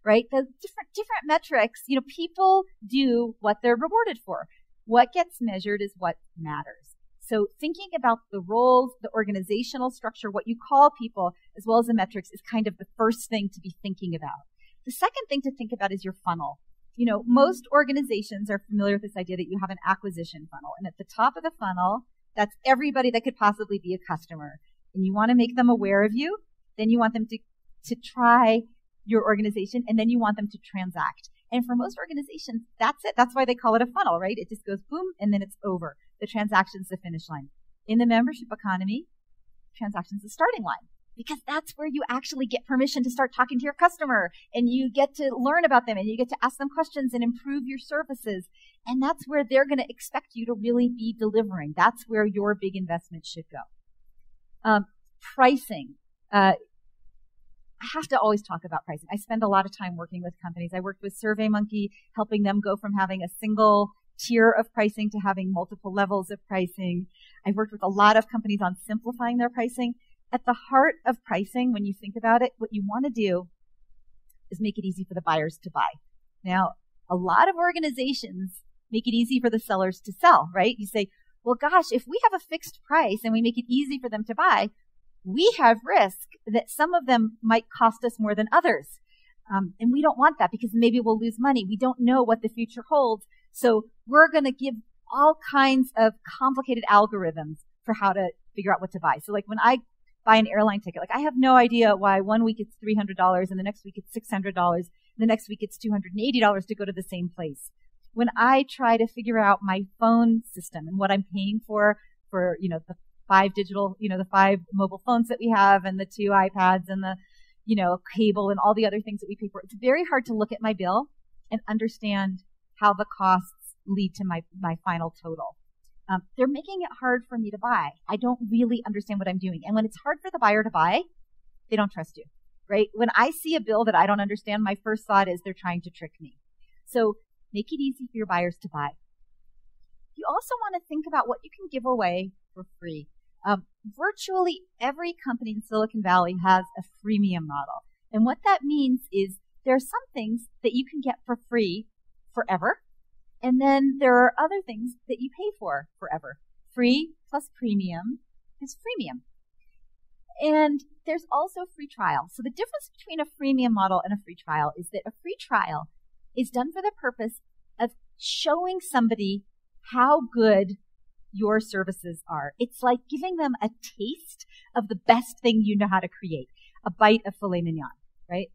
Right? The different metrics, people do what they're rewarded for. What gets measured is what matters. So thinking about the roles, the organizational structure, what you call people, as well as the metrics, is kind of the first thing to be thinking about. The second thing to think about is your funnel. Most organizations are familiar with this idea that you have an acquisition funnel. And at the top of the funnel, that's everybody that could possibly be a customer. And you want to make them aware of you. Then you want them to try your organization, and then you want them to transact. And for most organizations, that's it. That's why they call it a funnel, right? It just goes boom, and then it's over. The transaction's the finish line. In the membership economy, transaction's the starting line, because that's where you actually get permission to start talking to your customer, and you get to learn about them, and you get to ask them questions and improve your services. And that's where they're going to expect you to really be delivering. That's where your big investment should go. Pricing. I have to always talk about pricing. I spend a lot of time working with companies. I worked with SurveyMonkey, helping them go from having a single tier of pricing to having multiple levels of pricing. I've worked with a lot of companies on simplifying their pricing. at the heart of pricing, when you think about it, what you want to do is make it easy for the buyers to buy. Now, a lot of organizations make it easy for the sellers to sell, right? You say, well, gosh, if we have a fixed price and we make it easy for them to buy, we have risk that some of them might cost us more than others. And we don't want that because maybe we'll lose money. We don't know what the future holds. So we're going to give all kinds of complicated algorithms for how to figure out what to buy. So like when I buy an airline ticket, like I have no idea why one week it's $300 and the next week it's $600 and the next week it's $280 to go to the same place. When I try to figure out my phone system and what I'm paying for, the 5 digital, the 5 mobile phones that we have and the 2 iPads and the, cable and all the other things that we pay for, it's very hard to look at my bill and understand how the costs lead to my final total. They're making it hard for me to buy. I don't really understand what I'm doing. And when it's hard for the buyer to buy, they don't trust you, right? When I see a bill that I don't understand, my first thought is they're trying to trick me. So make it easy for your buyers to buy. You also want to think about what you can give away for free. Virtually every company in Silicon Valley has a freemium model. And what that means is there are some things that you can get for free forever. And then there are other things that you pay for forever. Free plus premium is freemium. And there's also free trial. So the difference between a freemium model and a free trial is that a free trial is done for the purpose of showing somebody how good your services are. It's like giving them a taste of the best thing you know how to create, a bite of filet mignon, right?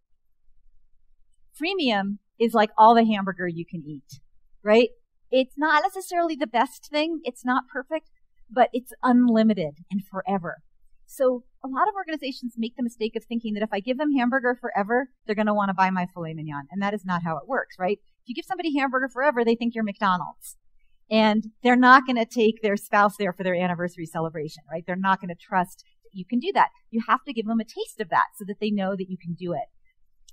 Freemium is like all the hamburger you can eat, right? It's not necessarily the best thing. It's not perfect, but it's unlimited and forever. So a lot of organizations make the mistake of thinking that if I give them hamburger forever, they're going to want to buy my filet mignon. And that is not how it works, right? If you give somebody hamburger forever, they think you're McDonald's. And they're not going to take their spouse there for their anniversary celebration, right? They're not going to trust that you can do that. You have to give them a taste of that so that they know that you can do it.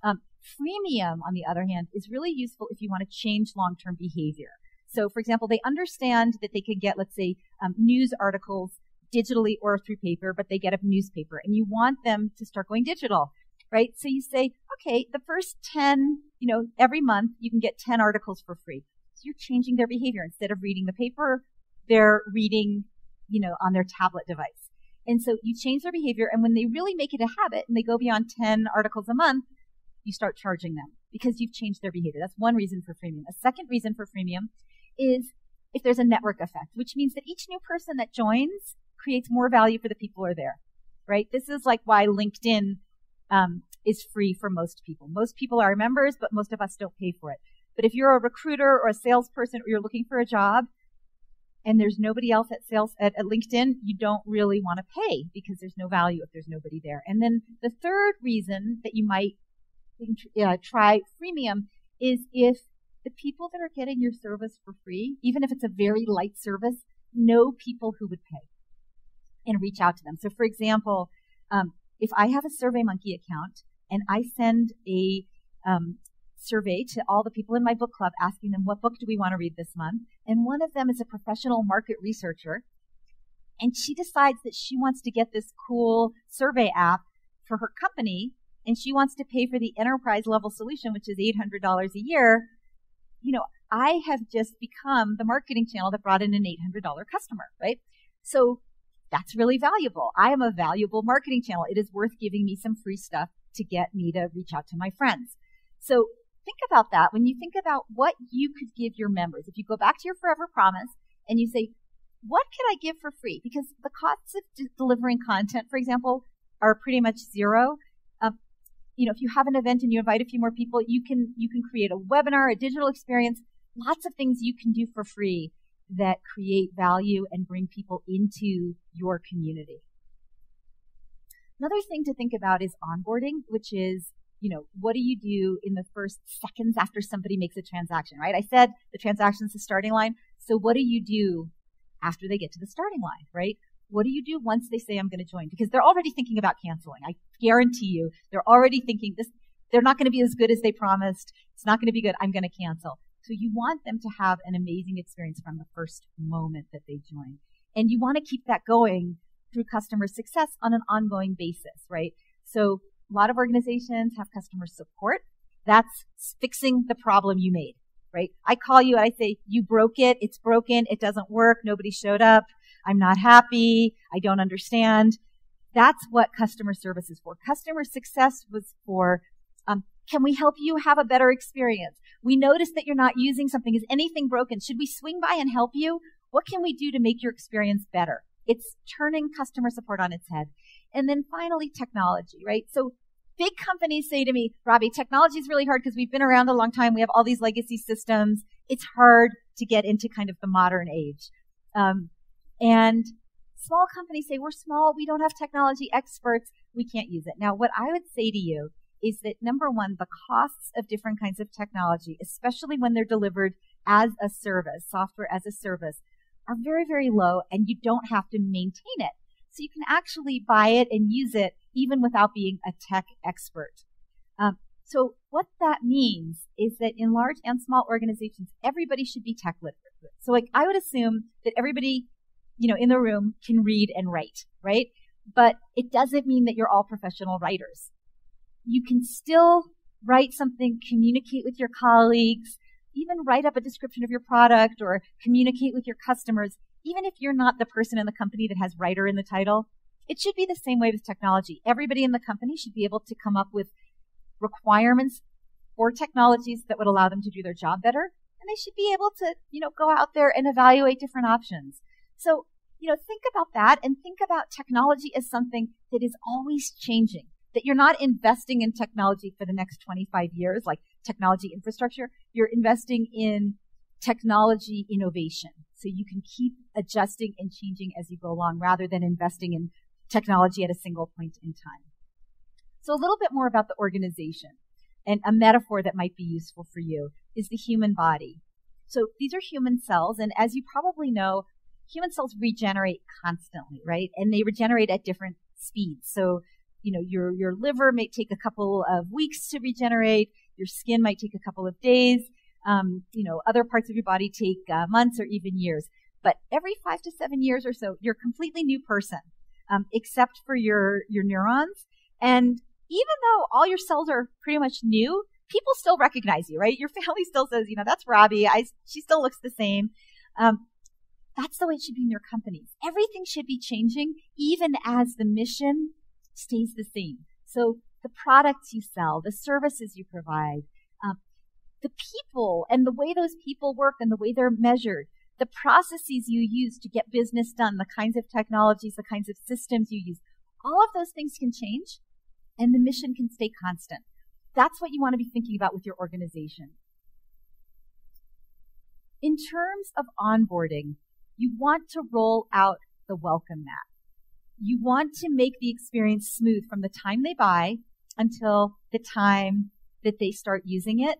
Freemium, on the other hand, is really useful if you want to change long-term behavior. So, for example, they understand that they could get, let's say, news articles digitally or through paper, but they get a newspaper, and you want them to start going digital, right? So you say, okay, the first 10, every month you can get 10 articles for free. So you're changing their behavior. Instead of reading the paper, they're reading, on their tablet device. And so you change their behavior, and when they really make it a habit and they go beyond 10 articles a month, you start charging them because you've changed their behavior. That's one reason for freemium. A second reason for freemium is if there's a network effect, which means that each new person that joins creates more value for the people who are there, right? This is like why LinkedIn is free for most people. Most people are members, but most of us don't pay for it. But if you're a recruiter or a salesperson or you're looking for a job and there's nobody else at LinkedIn, you don't really want to pay because there's no value if there's nobody there. And then the third reason that you might try freemium is if the people that are getting your service for free, even if it's a very light service, know people who would pay and reach out to them. So for example, if I have a SurveyMonkey account and I send a survey to all the people in my book club asking them what book do we want to read this month, and one of them is a professional market researcher, and she decides that she wants to get this cool survey app for her company, and she wants to pay for the enterprise level solution, which is $800 a year, I have just become the marketing channel that brought in an $800 customer, right? So that's really valuable. I am a valuable marketing channel. It is worth giving me some free stuff to get me to reach out to my friends. So think about that when you think about what you could give your members. If you go back to your Forever Promise and you say, what can I give for free? Because the costs of delivering content, for example, are pretty much zero. If you have an event and you invite a few more people, you can create a webinar, a digital experience, lots of things you can do for free that create value and bring people into your community. Another thing to think about is onboarding, which is, what do you do in the first seconds after somebody makes a transaction, right? I said the transaction is the starting line. So what do you do after they get to the starting line, right? What do you do once they say, I'm going to join? Because they're already thinking about canceling. I guarantee you, they're already thinking they're not going to be as good as they promised. It's not going to be good. I'm going to cancel. So you want them to have an amazing experience from the first moment that they join. And you want to keep that going through customer success on an ongoing basis, right? So a lot of organizations have customer support. That's fixing the problem you made, right? I call you and I say, you broke it. It's broken. It doesn't work. Nobody showed up. I'm not happy. I don't understand. That's what customer service is for. Customer success was for, can we help you have a better experience? We noticed that you're not using something. Is anything broken? Should we swing by and help you? What can we do to make your experience better? It's turning customer support on its head. And then finally, technology, right? So big companies say to me, Robbie, technology is really hard because we've been around a long time. We have all these legacy systems. It's hard to get into kind of the modern age. And small companies say, we're small. We don't have technology experts. We can't use it. Now, what I would say to you is that, number one, the costs of different kinds of technology, especially when they're delivered as a service, software as a service, are very, very low, and you don't have to maintain it. So you can actually buy it and use it even without being a tech expert. So what that means is that in large and small organizations, everybody should be tech literate. So like I would assume that everybody, in the room can read and write, right? But it doesn't mean that you're all professional writers. You can still write something, communicate with your colleagues, even write up a description of your product or communicate with your customers, even if you're not the person in the company that has writer in the title. It should be the same way with technology. Everybody in the company should be able to come up with requirements for technologies that would allow them to do their job better. And they should be able to, go out there and evaluate different options. So, think about that and think about technology as something that is always changing, that you're not investing in technology for the next 25 years, like technology infrastructure. You're investing in technology innovation. So you can keep adjusting and changing as you go along rather than investing in technology at a single point in time. So a little bit more about the organization, and a metaphor that might be useful for you is the human body. So these are human cells, and as you probably know, human cells regenerate constantly, right? And they regenerate at different speeds. So, your liver may take a couple of weeks to regenerate. Your skin might take a couple of days. Other parts of your body take months or even years. But every 5 to 7 years or so, you're a completely new person, except for your neurons. And even though all your cells are pretty much new, people still recognize you, right? Your family still says, that's Robbie. She still looks the same. That's the way it should be in your companies. Everything should be changing, even as the mission stays the same. So the products you sell, the services you provide, the people and the way those people work and the way they're measured, the processes you use to get business done, the kinds of technologies, the kinds of systems you use, all of those things can change and the mission can stay constant. That's what you want to be thinking about with your organization. In terms of onboarding, you want to roll out the welcome mat. You want to make the experience smooth from the time they buy until the time that they start using it.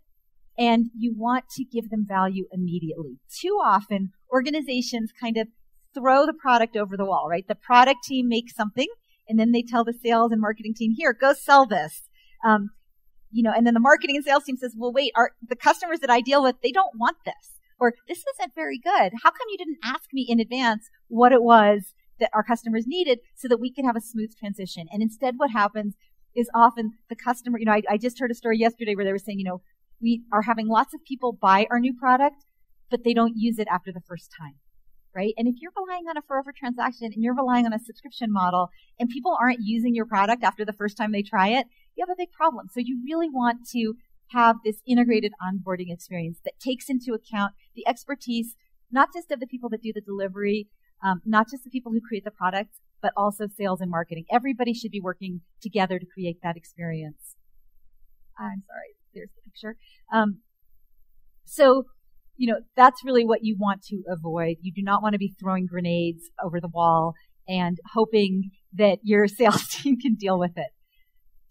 And you want to give them value immediately. Too often, organizations kind of throw the product over the wall, right? The product team makes something, and then they tell the sales and marketing team, here, go sell this. And then the marketing and sales team says, well, wait, the customers that I deal with, they don't want this. Or this isn't very good. How come you didn't ask me in advance what it was that our customers needed so that we can have a smooth transition? And instead what happens is often the customer, I just heard a story yesterday where they were saying, we are having lots of people buy our new product, but they don't use it after the first time, right? And if you're relying on a forever transaction and you're relying on a subscription model and people aren't using your product after the first time they try it, you have a big problem. So you really want to have this integrated onboarding experience that takes into account the expertise, not just of the people that do the delivery, not just the people who create the product, but also sales and marketing. Everybody should be working together to create that experience. I'm sorry, there's the picture. So, that's really what you want to avoid. You do not want to be throwing grenades over the wall and hoping that your sales team can deal with it.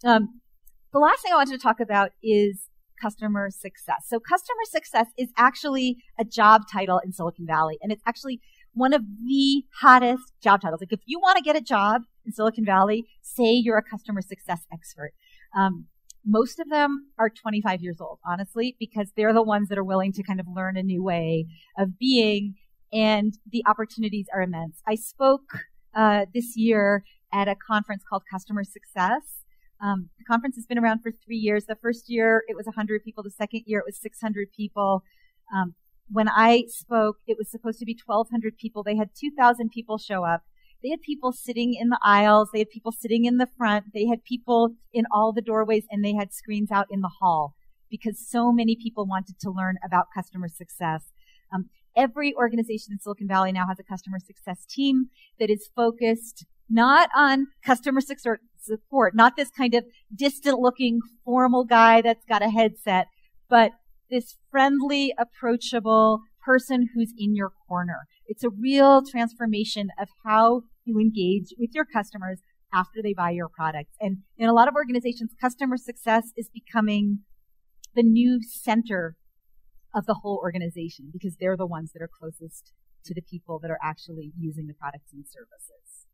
The last thing I wanted to talk about is customer success. So customer success is actually a job title in Silicon Valley, and it's actually one of the hottest job titles. Like if you want to get a job in Silicon Valley, say you're a customer success expert. Most of them are 25 years old, honestly, because they're the ones that are willing to kind of learn a new way of being, and the opportunities are immense. I spoke this year at a conference called Customer Success. The conference has been around for 3 years. The first year, it was 100 people. The second year, it was 600 people. When I spoke, it was supposed to be 1,200 people. They had 2,000 people show up. They had people sitting in the aisles. They had people sitting in the front. They had people in all the doorways, and they had screens out in the hall because so many people wanted to learn about customer success. Every organization in Silicon Valley now has a customer success team that is focused not on customer support, not this kind of distant-looking formal guy that's got a headset, but this friendly, approachable person who's in your corner. It's a real transformation of how you engage with your customers after they buy your products. And in a lot of organizations, customer success is becoming the new center of the whole organization because they're the ones that are closest to the people that are actually using the products and services.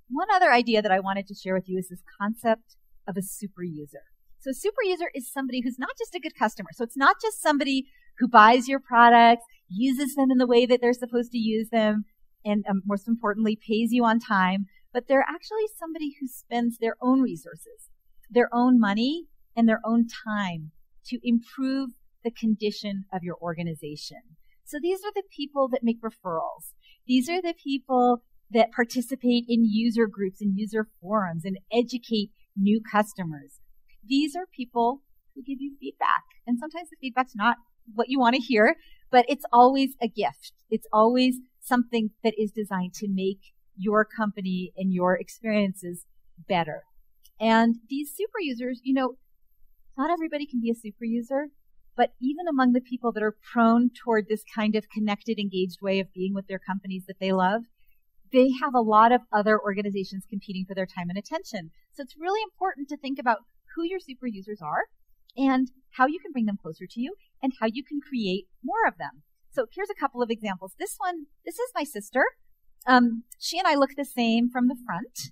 One other idea that I wanted to share with you is this concept of a super user. So a super user is somebody who's not just a good customer. So it's not just somebody who buys your products, uses them in the way that they're supposed to use them, and most importantly, pays you on time, but they're actually somebody who spends their own resources, their own money, and their own time to improve the condition of your organization. So these are the people that make referrals. These are the people that participate in user groups and user forums and educate new customers. These are people who give you feedback. And sometimes the feedback's not what you want to hear, but it's always a gift. It's always something that is designed to make your company and your experiences better. And these super users, not everybody can be a super user, but even among the people that are prone toward this kind of connected, engaged way of being with their companies that they love, they have a lot of other organizations competing for their time and attention. So it's really important to think about who your super users are and how you can bring them closer to you and how you can create more of them. So here's a couple of examples. This is my sister. She and I look the same from the front,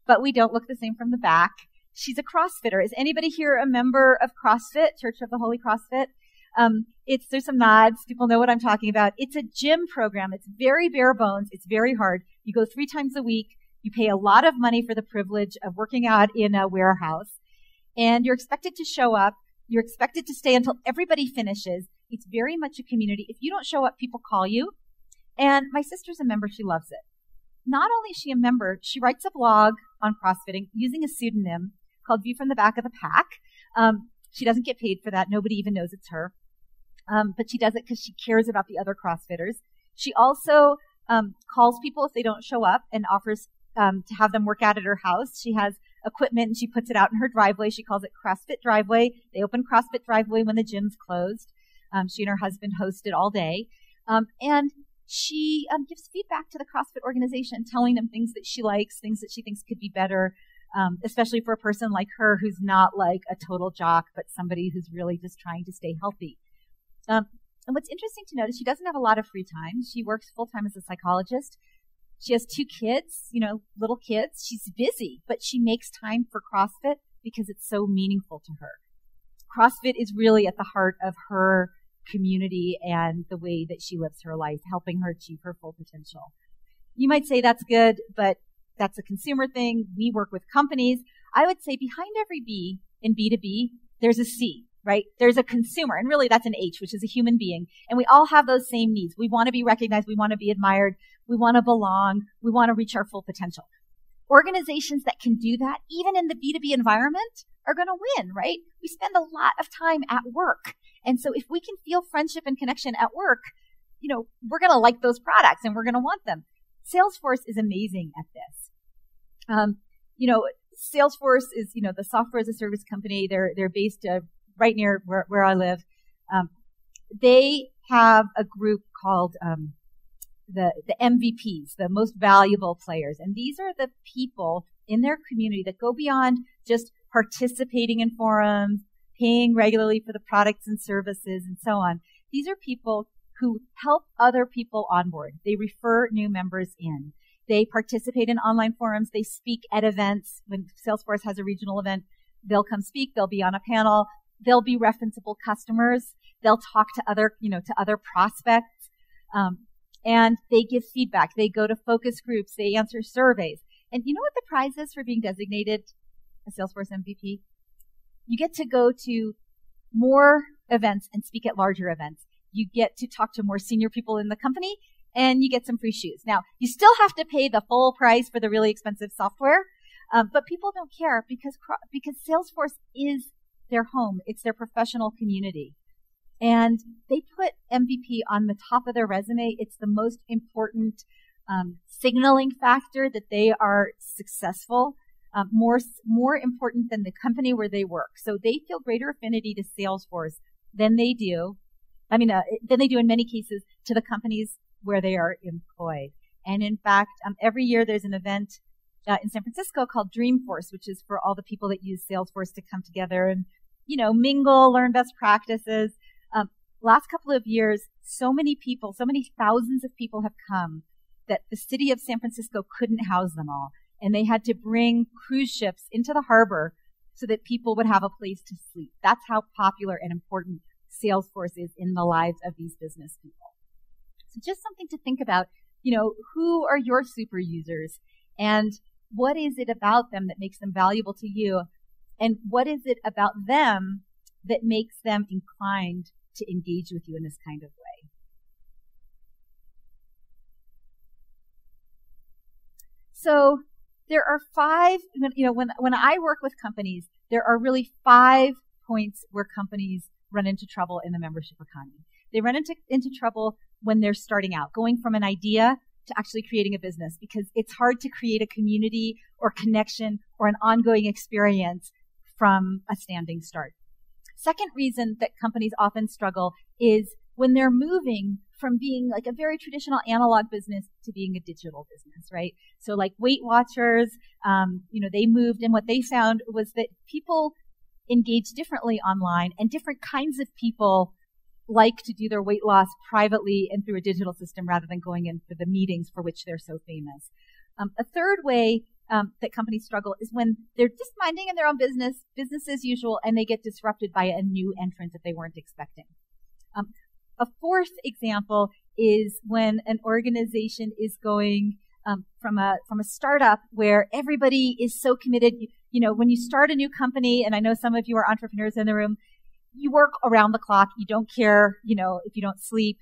but we don't look the same from the back. She's a CrossFitter. Is anybody here a member of CrossFit, Church of the Holy CrossFit? There's some nods. People know what I'm talking about. It's a gym program. It's very bare bones. It's very hard. You go 3 times a week. You pay a lot of money for the privilege of working out in a warehouse. And you're expected to show up. You're expected to stay until everybody finishes. It's very much a community. If you don't show up, people call you. And my sister's a member. She loves it. Not only is she a member, she writes a blog on CrossFitting using a pseudonym called View from the Back of the Pack. She doesn't get paid for that. Nobody even knows it's her. But she does it because she cares about the other CrossFitters. She also calls people if they don't show up and offers to have them work out at her house. She has equipment and she puts it out in her driveway. She calls it CrossFit Driveway. They open CrossFit Driveway when the gym's closed. She and her husband host it all day. And she gives feedback to the CrossFit organization, telling them things that she likes, things that she thinks could be better, especially for a person like her who's not like a total jock, but somebody who's really just trying to stay healthy. And what's interesting to notice, she doesn't have a lot of free time. She works full-time as a psychologist. She has 2 kids, little kids. She's busy, but she makes time for CrossFit because it's so meaningful to her. CrossFit is really at the heart of her community and the way that she lives her life, helping her achieve her full potential. You might say that's good, but that's a consumer thing. We work with companies. I would say behind every B in B2B, there's a C, right? There's a consumer, and really that's an H, which is a human being. And we all have those same needs. We want to be recognized. We want to be admired. We want to belong. We want to reach our full potential. Organizations that can do that, even in the B2B environment, are going to win, right? We spend a lot of time at work. And so if we can feel friendship and connection at work, we're going to like those products and we're going to want them. Salesforce is amazing at this. Salesforce is, the software as a service company. They're based right near where I live. They have a group called the MVPs, the most valuable players. And these are the people in their community that go beyond just participating in forums, paying regularly for the products and services, and so on. These are people who help other people onboard. They refer new members in. They participate in online forums. They speak at events. When Salesforce has a regional event, they'll come speak. They'll be on a panel. They'll be referenceable customers. They'll talk to other prospects. and they give feedback. They go to focus groups. They answer surveys. And you know what the prize is for being designated a Salesforce MVP? You get to go to more events and speak at larger events. You get to talk to more senior people in the company, and you get some free shoes. Now, you still have to pay the full price for the really expensive software, but people don't care because Salesforce is their home. It's their professional community. And they put MVP on the top of their resume. It's the most important signaling factor that they are successful, more important than the company where they work. So they feel greater affinity to Salesforce than they do in many cases to the companies where they are employed. And in fact, every year there's an event in San Francisco called Dreamforce, which is for all the people that use Salesforce to come together and, mingle, learn best practices. Last couple of years, so many thousands of people have come that the city of San Francisco couldn't house them all. And they had to bring cruise ships into the harbor so that people would have a place to sleep. That's how popular and important Salesforce is in the lives of these business people. So just something to think about, who are your super users and what is it about them that makes them valuable to you? And what is it about them that makes them inclined to engage with you in this kind of way? So there are 5, when I work with companies, there are really 5 points where companies run into trouble in the membership economy. They run into trouble when they're starting out, going from an idea to actually creating a business, because it's hard to create a community or connection or an ongoing experience from a standing start. Second reason that companies often struggle is when they're moving from being like a very traditional analog business to being a digital business, right? So like Weight Watchers, they moved, and what they found was that people engage differently online, and different kinds of people like to do their weight loss privately and through a digital system rather than going in for the meetings for which they're so famous. A third way that companies struggle is when they're just minding in their own business as usual, and they get disrupted by a new entrant that they weren't expecting. A fourth example is when an organization is going from a startup where everybody is so committed. When you start a new company, and I know some of you are entrepreneurs in the room, you work around the clock. You don't care, if you don't sleep.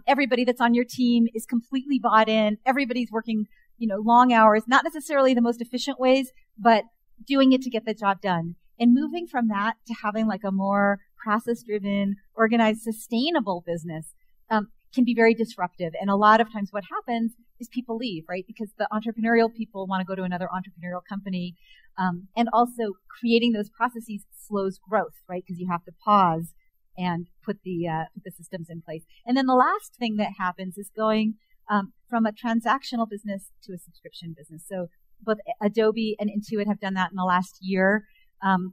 Everybody that's on your team is completely bought in. Everybody's working, long hours, not necessarily the most efficient ways, but doing it to get the job done. And moving from that to having like a more process-driven, organized, sustainable business can be very disruptive. And a lot of times what happens is people leave, right? Because the entrepreneurial people want to go to another entrepreneurial company. And also creating those processes slows growth, right? Because you have to pause and put the systems in place. And then the last thing that happens is going from a transactional business to a subscription business. So both Adobe and Intuit have done that in the last year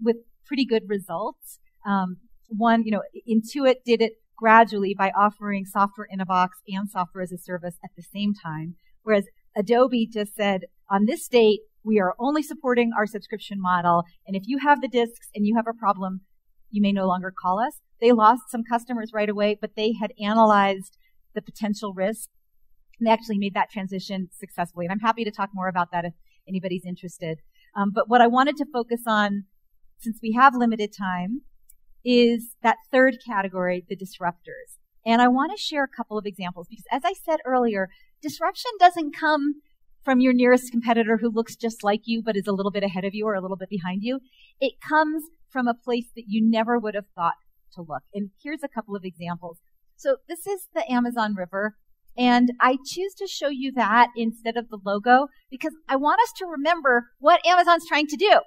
with pretty good results. Intuit did it gradually by offering software in a box and software as a service at the same time, whereas Adobe just said, on this date, we are only supporting our subscription model, and if you have the disks and you have a problem, you may no longer call us. They lost some customers right away, but they had analyzed the potential risk, and they actually made that transition successfully. And I'm happy to talk more about that if anybody's interested. But what I wanted to focus on, since we have limited time, is that third category, the disruptors. And I want to share a couple of examples because, as I said earlier, disruption doesn't come from your nearest competitor who looks just like you but is a little bit ahead of you or a little bit behind you. It comes from a place that you never would have thought to look. And here's a couple of examples. So this is the Amazon River, and I choose to show you that instead of the logo because I want us to remember what Amazon's trying to do.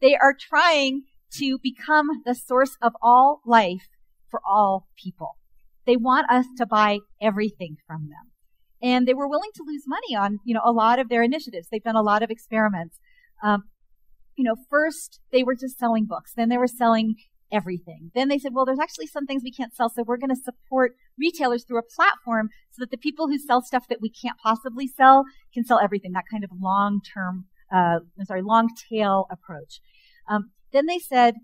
They are trying to become the source of all life for all people. They want us to buy everything from them. And they were willing to lose money on, a lot of their initiatives. They've done a lot of experiments. First they were just selling books. Then they were selling everything. Then they said, well, there's actually some things we can't sell, so we're going to support retailers through a platform so that the people who sell stuff that we can't possibly sell can sell everything. That kind of long tail approach. Then they said,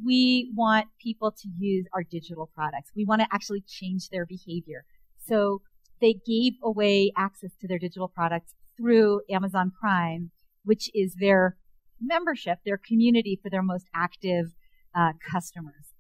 we want people to use our digital products. We want to actually change their behavior. So they gave away access to their digital products through Amazon Prime, which is their membership, their community for their most active customers.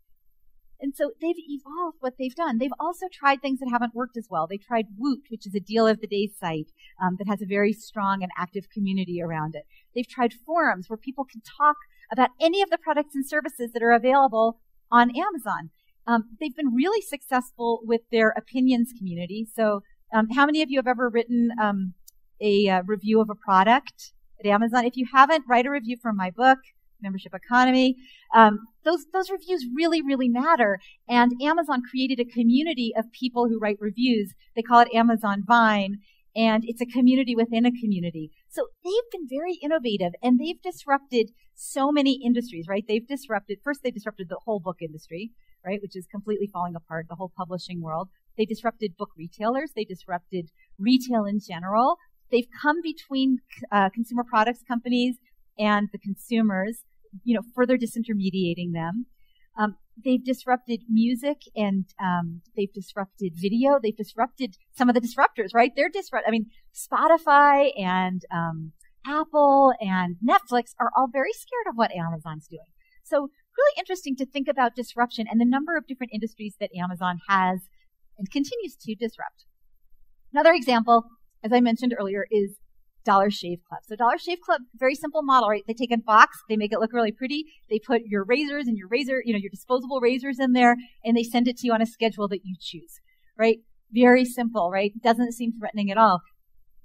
And so they've evolved what they've done. They've also tried things that haven't worked as well. They tried Woot, which is a deal of the day site that has a very strong and active community around it. They've tried forums where people can talk about any of the products and services that are available on Amazon. They've been really successful with their opinions community. So how many of you have ever written a review of a product at Amazon? If you haven't, write a review for my book, Membership Economy. Those reviews really, really matter. And Amazon created a community of people who write reviews. They call it Amazon Vine, and it's a community within a community. So they've been very innovative, and they've disrupted so many industries, right? They disrupted the whole book industry, right, which is completely falling apart, the whole publishing world. They disrupted book retailers. They disrupted retail in general. They've come between consumer products companies and the consumers, further disintermediating them. They've disrupted music, and they've disrupted video. They've disrupted some of the disruptors, right? Spotify and Apple and Netflix are all very scared of what Amazon's doing. So really interesting to think about disruption and the number of different industries that Amazon has and continues to disrupt. Another example, as I mentioned earlier, is Dollar Shave Club. So Dollar Shave Club, very simple model, right? They take a box, they make it look really pretty, they put your razors and your disposable razors in there, and they send it to you on a schedule that you choose, right? Very simple, right? Doesn't seem threatening at all.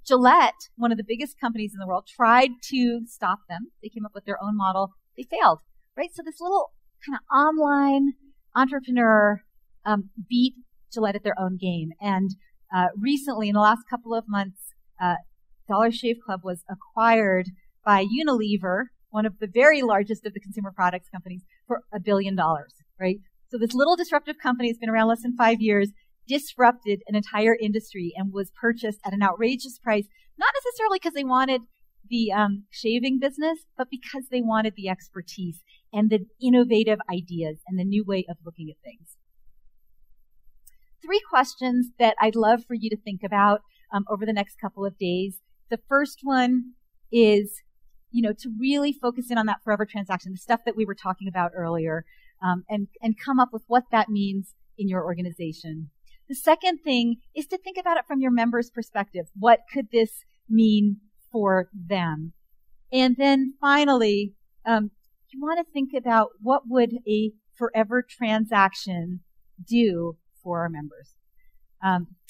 Gillette, one of the biggest companies in the world, tried to stop them. They came up with their own model. They failed, right? So this little kind of online entrepreneur beat Gillette at their own game. And recently, in the last couple of months, Dollar Shave Club was acquired by Unilever, one of the very largest of the consumer products companies, for $1 billion, right? So this little disruptive company has been around less than 5 years, disrupted an entire industry, and was purchased at an outrageous price, not necessarily because they wanted the shaving business, but because they wanted the expertise and the innovative ideas and the new way of looking at things. 3 questions that I'd love for you to think about over the next couple of days. The first one is, to really focus in on that forever transaction, the stuff that we were talking about earlier, and come up with what that means in your organization. The second thing is to think about it from your members' perspective. What could this mean for them? And then finally, you want to think about what would a forever transaction do for our members.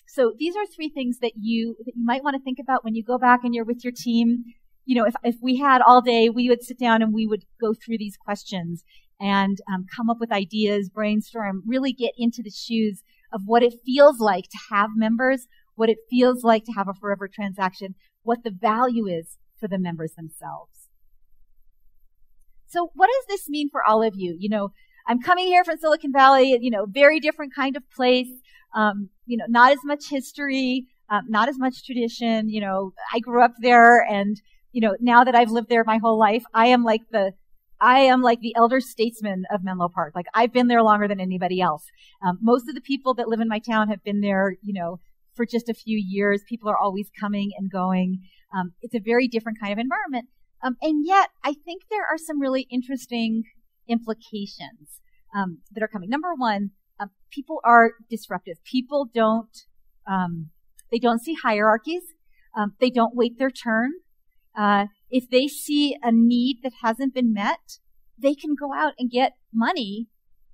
So these are 3 things that you might want to think about when you go back and you're with your team. If we had all day, we would sit down and we would go through these questions and come up with ideas, brainstorm, really get into the shoes of what it feels like to have members, what it feels like to have a forever transaction, what the value is for the members themselves. So what does this mean for all of you? I'm coming here from Silicon Valley, very different kind of place. Not as much history, not as much tradition. I grew up there, and now that I've lived there my whole life, I am like the elder statesman of Menlo Park. Like, I've been there longer than anybody else. Most of the people that live in my town have been there, for just a few years. People are always coming and going. It's a very different kind of environment. And yet, I think there are some really interesting implications that are coming. Number one, people are disruptive. People don't see hierarchies. They don't wait their turn. If they see a need that hasn't been met, they can go out and get money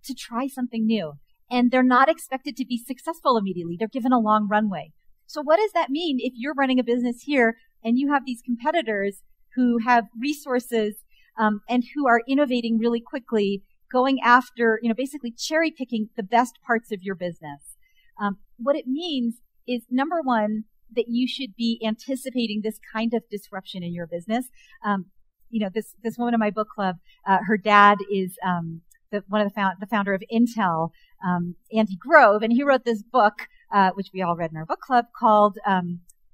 to try something new. And they're not expected to be successful immediately. They're given a long runway. So what does that mean if you're running a business here and you have these competitors who have resources and who are innovating really quickly, going after, basically cherry picking the best parts of your business? What it means is, number one, that you should be anticipating this kind of disruption in your business. This woman in my book club, her dad is the founder of Intel, Andy Grove, and he wrote this book, which we all read in our book club, called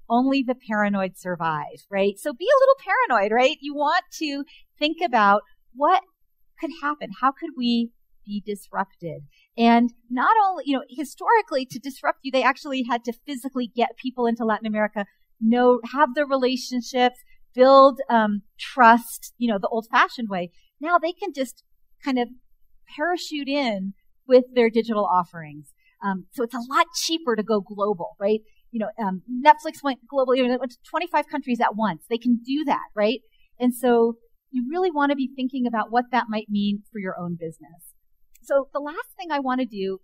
Only the Paranoid Survive, right? So be a little paranoid, right? You want to think about what could happen. How could we be disrupted. And not only, historically, to disrupt you, they actually had to physically get people into Latin America, have the relationships, build trust, the old-fashioned way. Now they can just kind of parachute in with their digital offerings. So it's a lot cheaper to go global, right? Netflix went global, it went to 25 countries at once. They can do that, right? And so you really want to be thinking about what that might mean for your own business. So the last thing I want to do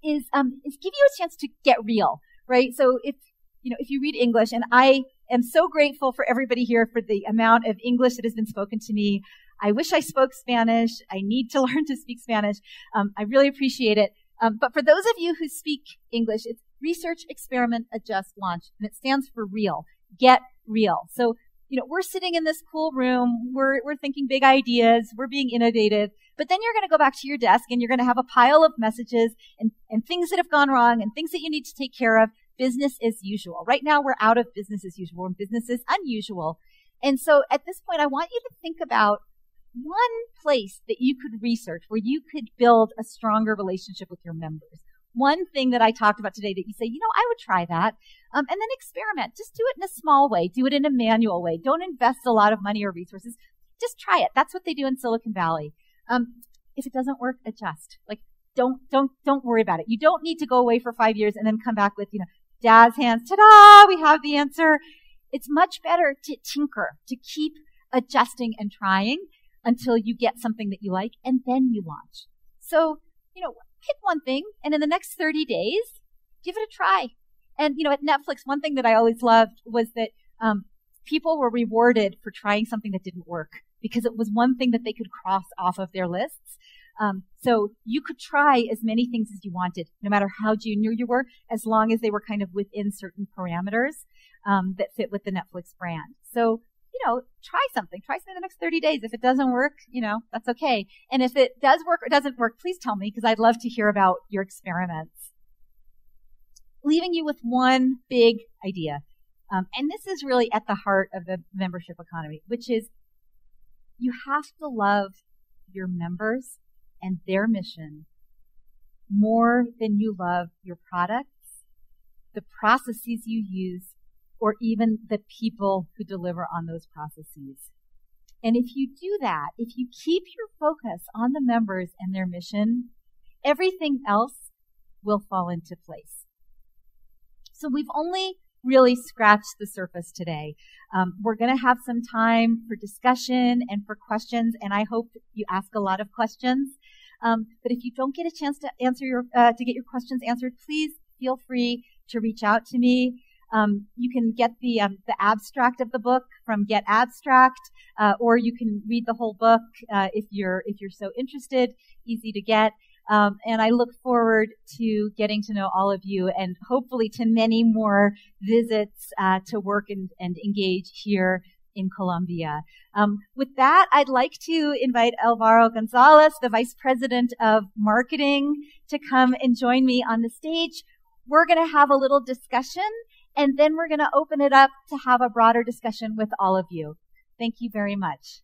is give you a chance to get real, right? So if you read English, and I am so grateful for everybody here for the amount of English that has been spoken to me. I wish I spoke Spanish. I need to learn to speak Spanish. I really appreciate it. But for those of you who speak English, it's Research, Experiment, Adjust, Launch, and it stands for REAL. Get real. So, we're sitting in this cool room. We're thinking big ideas. We're being innovative. But then you're going to go back to your desk and you're going to have a pile of messages and things that have gone wrong and things that you need to take care of. Business as usual. Right now, we're out of business as usual and business is unusual. And so at this point, I want you to think about one place that you could research where you could build a stronger relationship with your members. One thing that I talked about today that you say, I would try that. And then experiment. Just do it in a small way. Do it in a manual way. Don't invest a lot of money or resources. Just try it. That's what they do in Silicon Valley. If it doesn't work, adjust. Don't worry about it. You don't need to go away for 5 years and then come back with, jazz hands. Ta-da! We have the answer. It's much better to tinker, to keep adjusting and trying until you get something that you like, and then you launch. So, pick one thing, and in the next 30 days, give it a try. And, at Netflix, one thing that I always loved was that people were rewarded for trying something that didn't work because it was one thing that they could cross off of their lists. So you could try as many things as you wanted, no matter how junior you were, as long as they were kind of within certain parameters that fit with the Netflix brand. So, try something in the next 30 days. If it doesn't work, that's okay. And if it does work or doesn't work, please tell me because I'd love to hear about your experiments. Leaving you with one big idea. And this is really at the heart of the membership economy, which is you have to love your members and their mission more than you love your products, the processes you use, or even the people who deliver on those processes. And if you do that, if you keep your focus on the members and their mission, everything else will fall into place. So we've only really scratched the surface today. We're going to have some time for discussion and for questions, and I hope you ask a lot of questions. But if you don't get a chance to get your questions answered, please feel free to reach out to me. You can get the abstract of the book from Get Abstract, or you can read the whole book if you're so interested. Easy to get. And I look forward to getting to know all of you and hopefully to many more visits to work and engage here in Colombia. With that, I'd like to invite Alvaro Gonzalez, the Vice President of Marketing, to come and join me on the stage. We're going to have a little discussion, and then we're going to open it up to have a broader discussion with all of you. Thank you very much.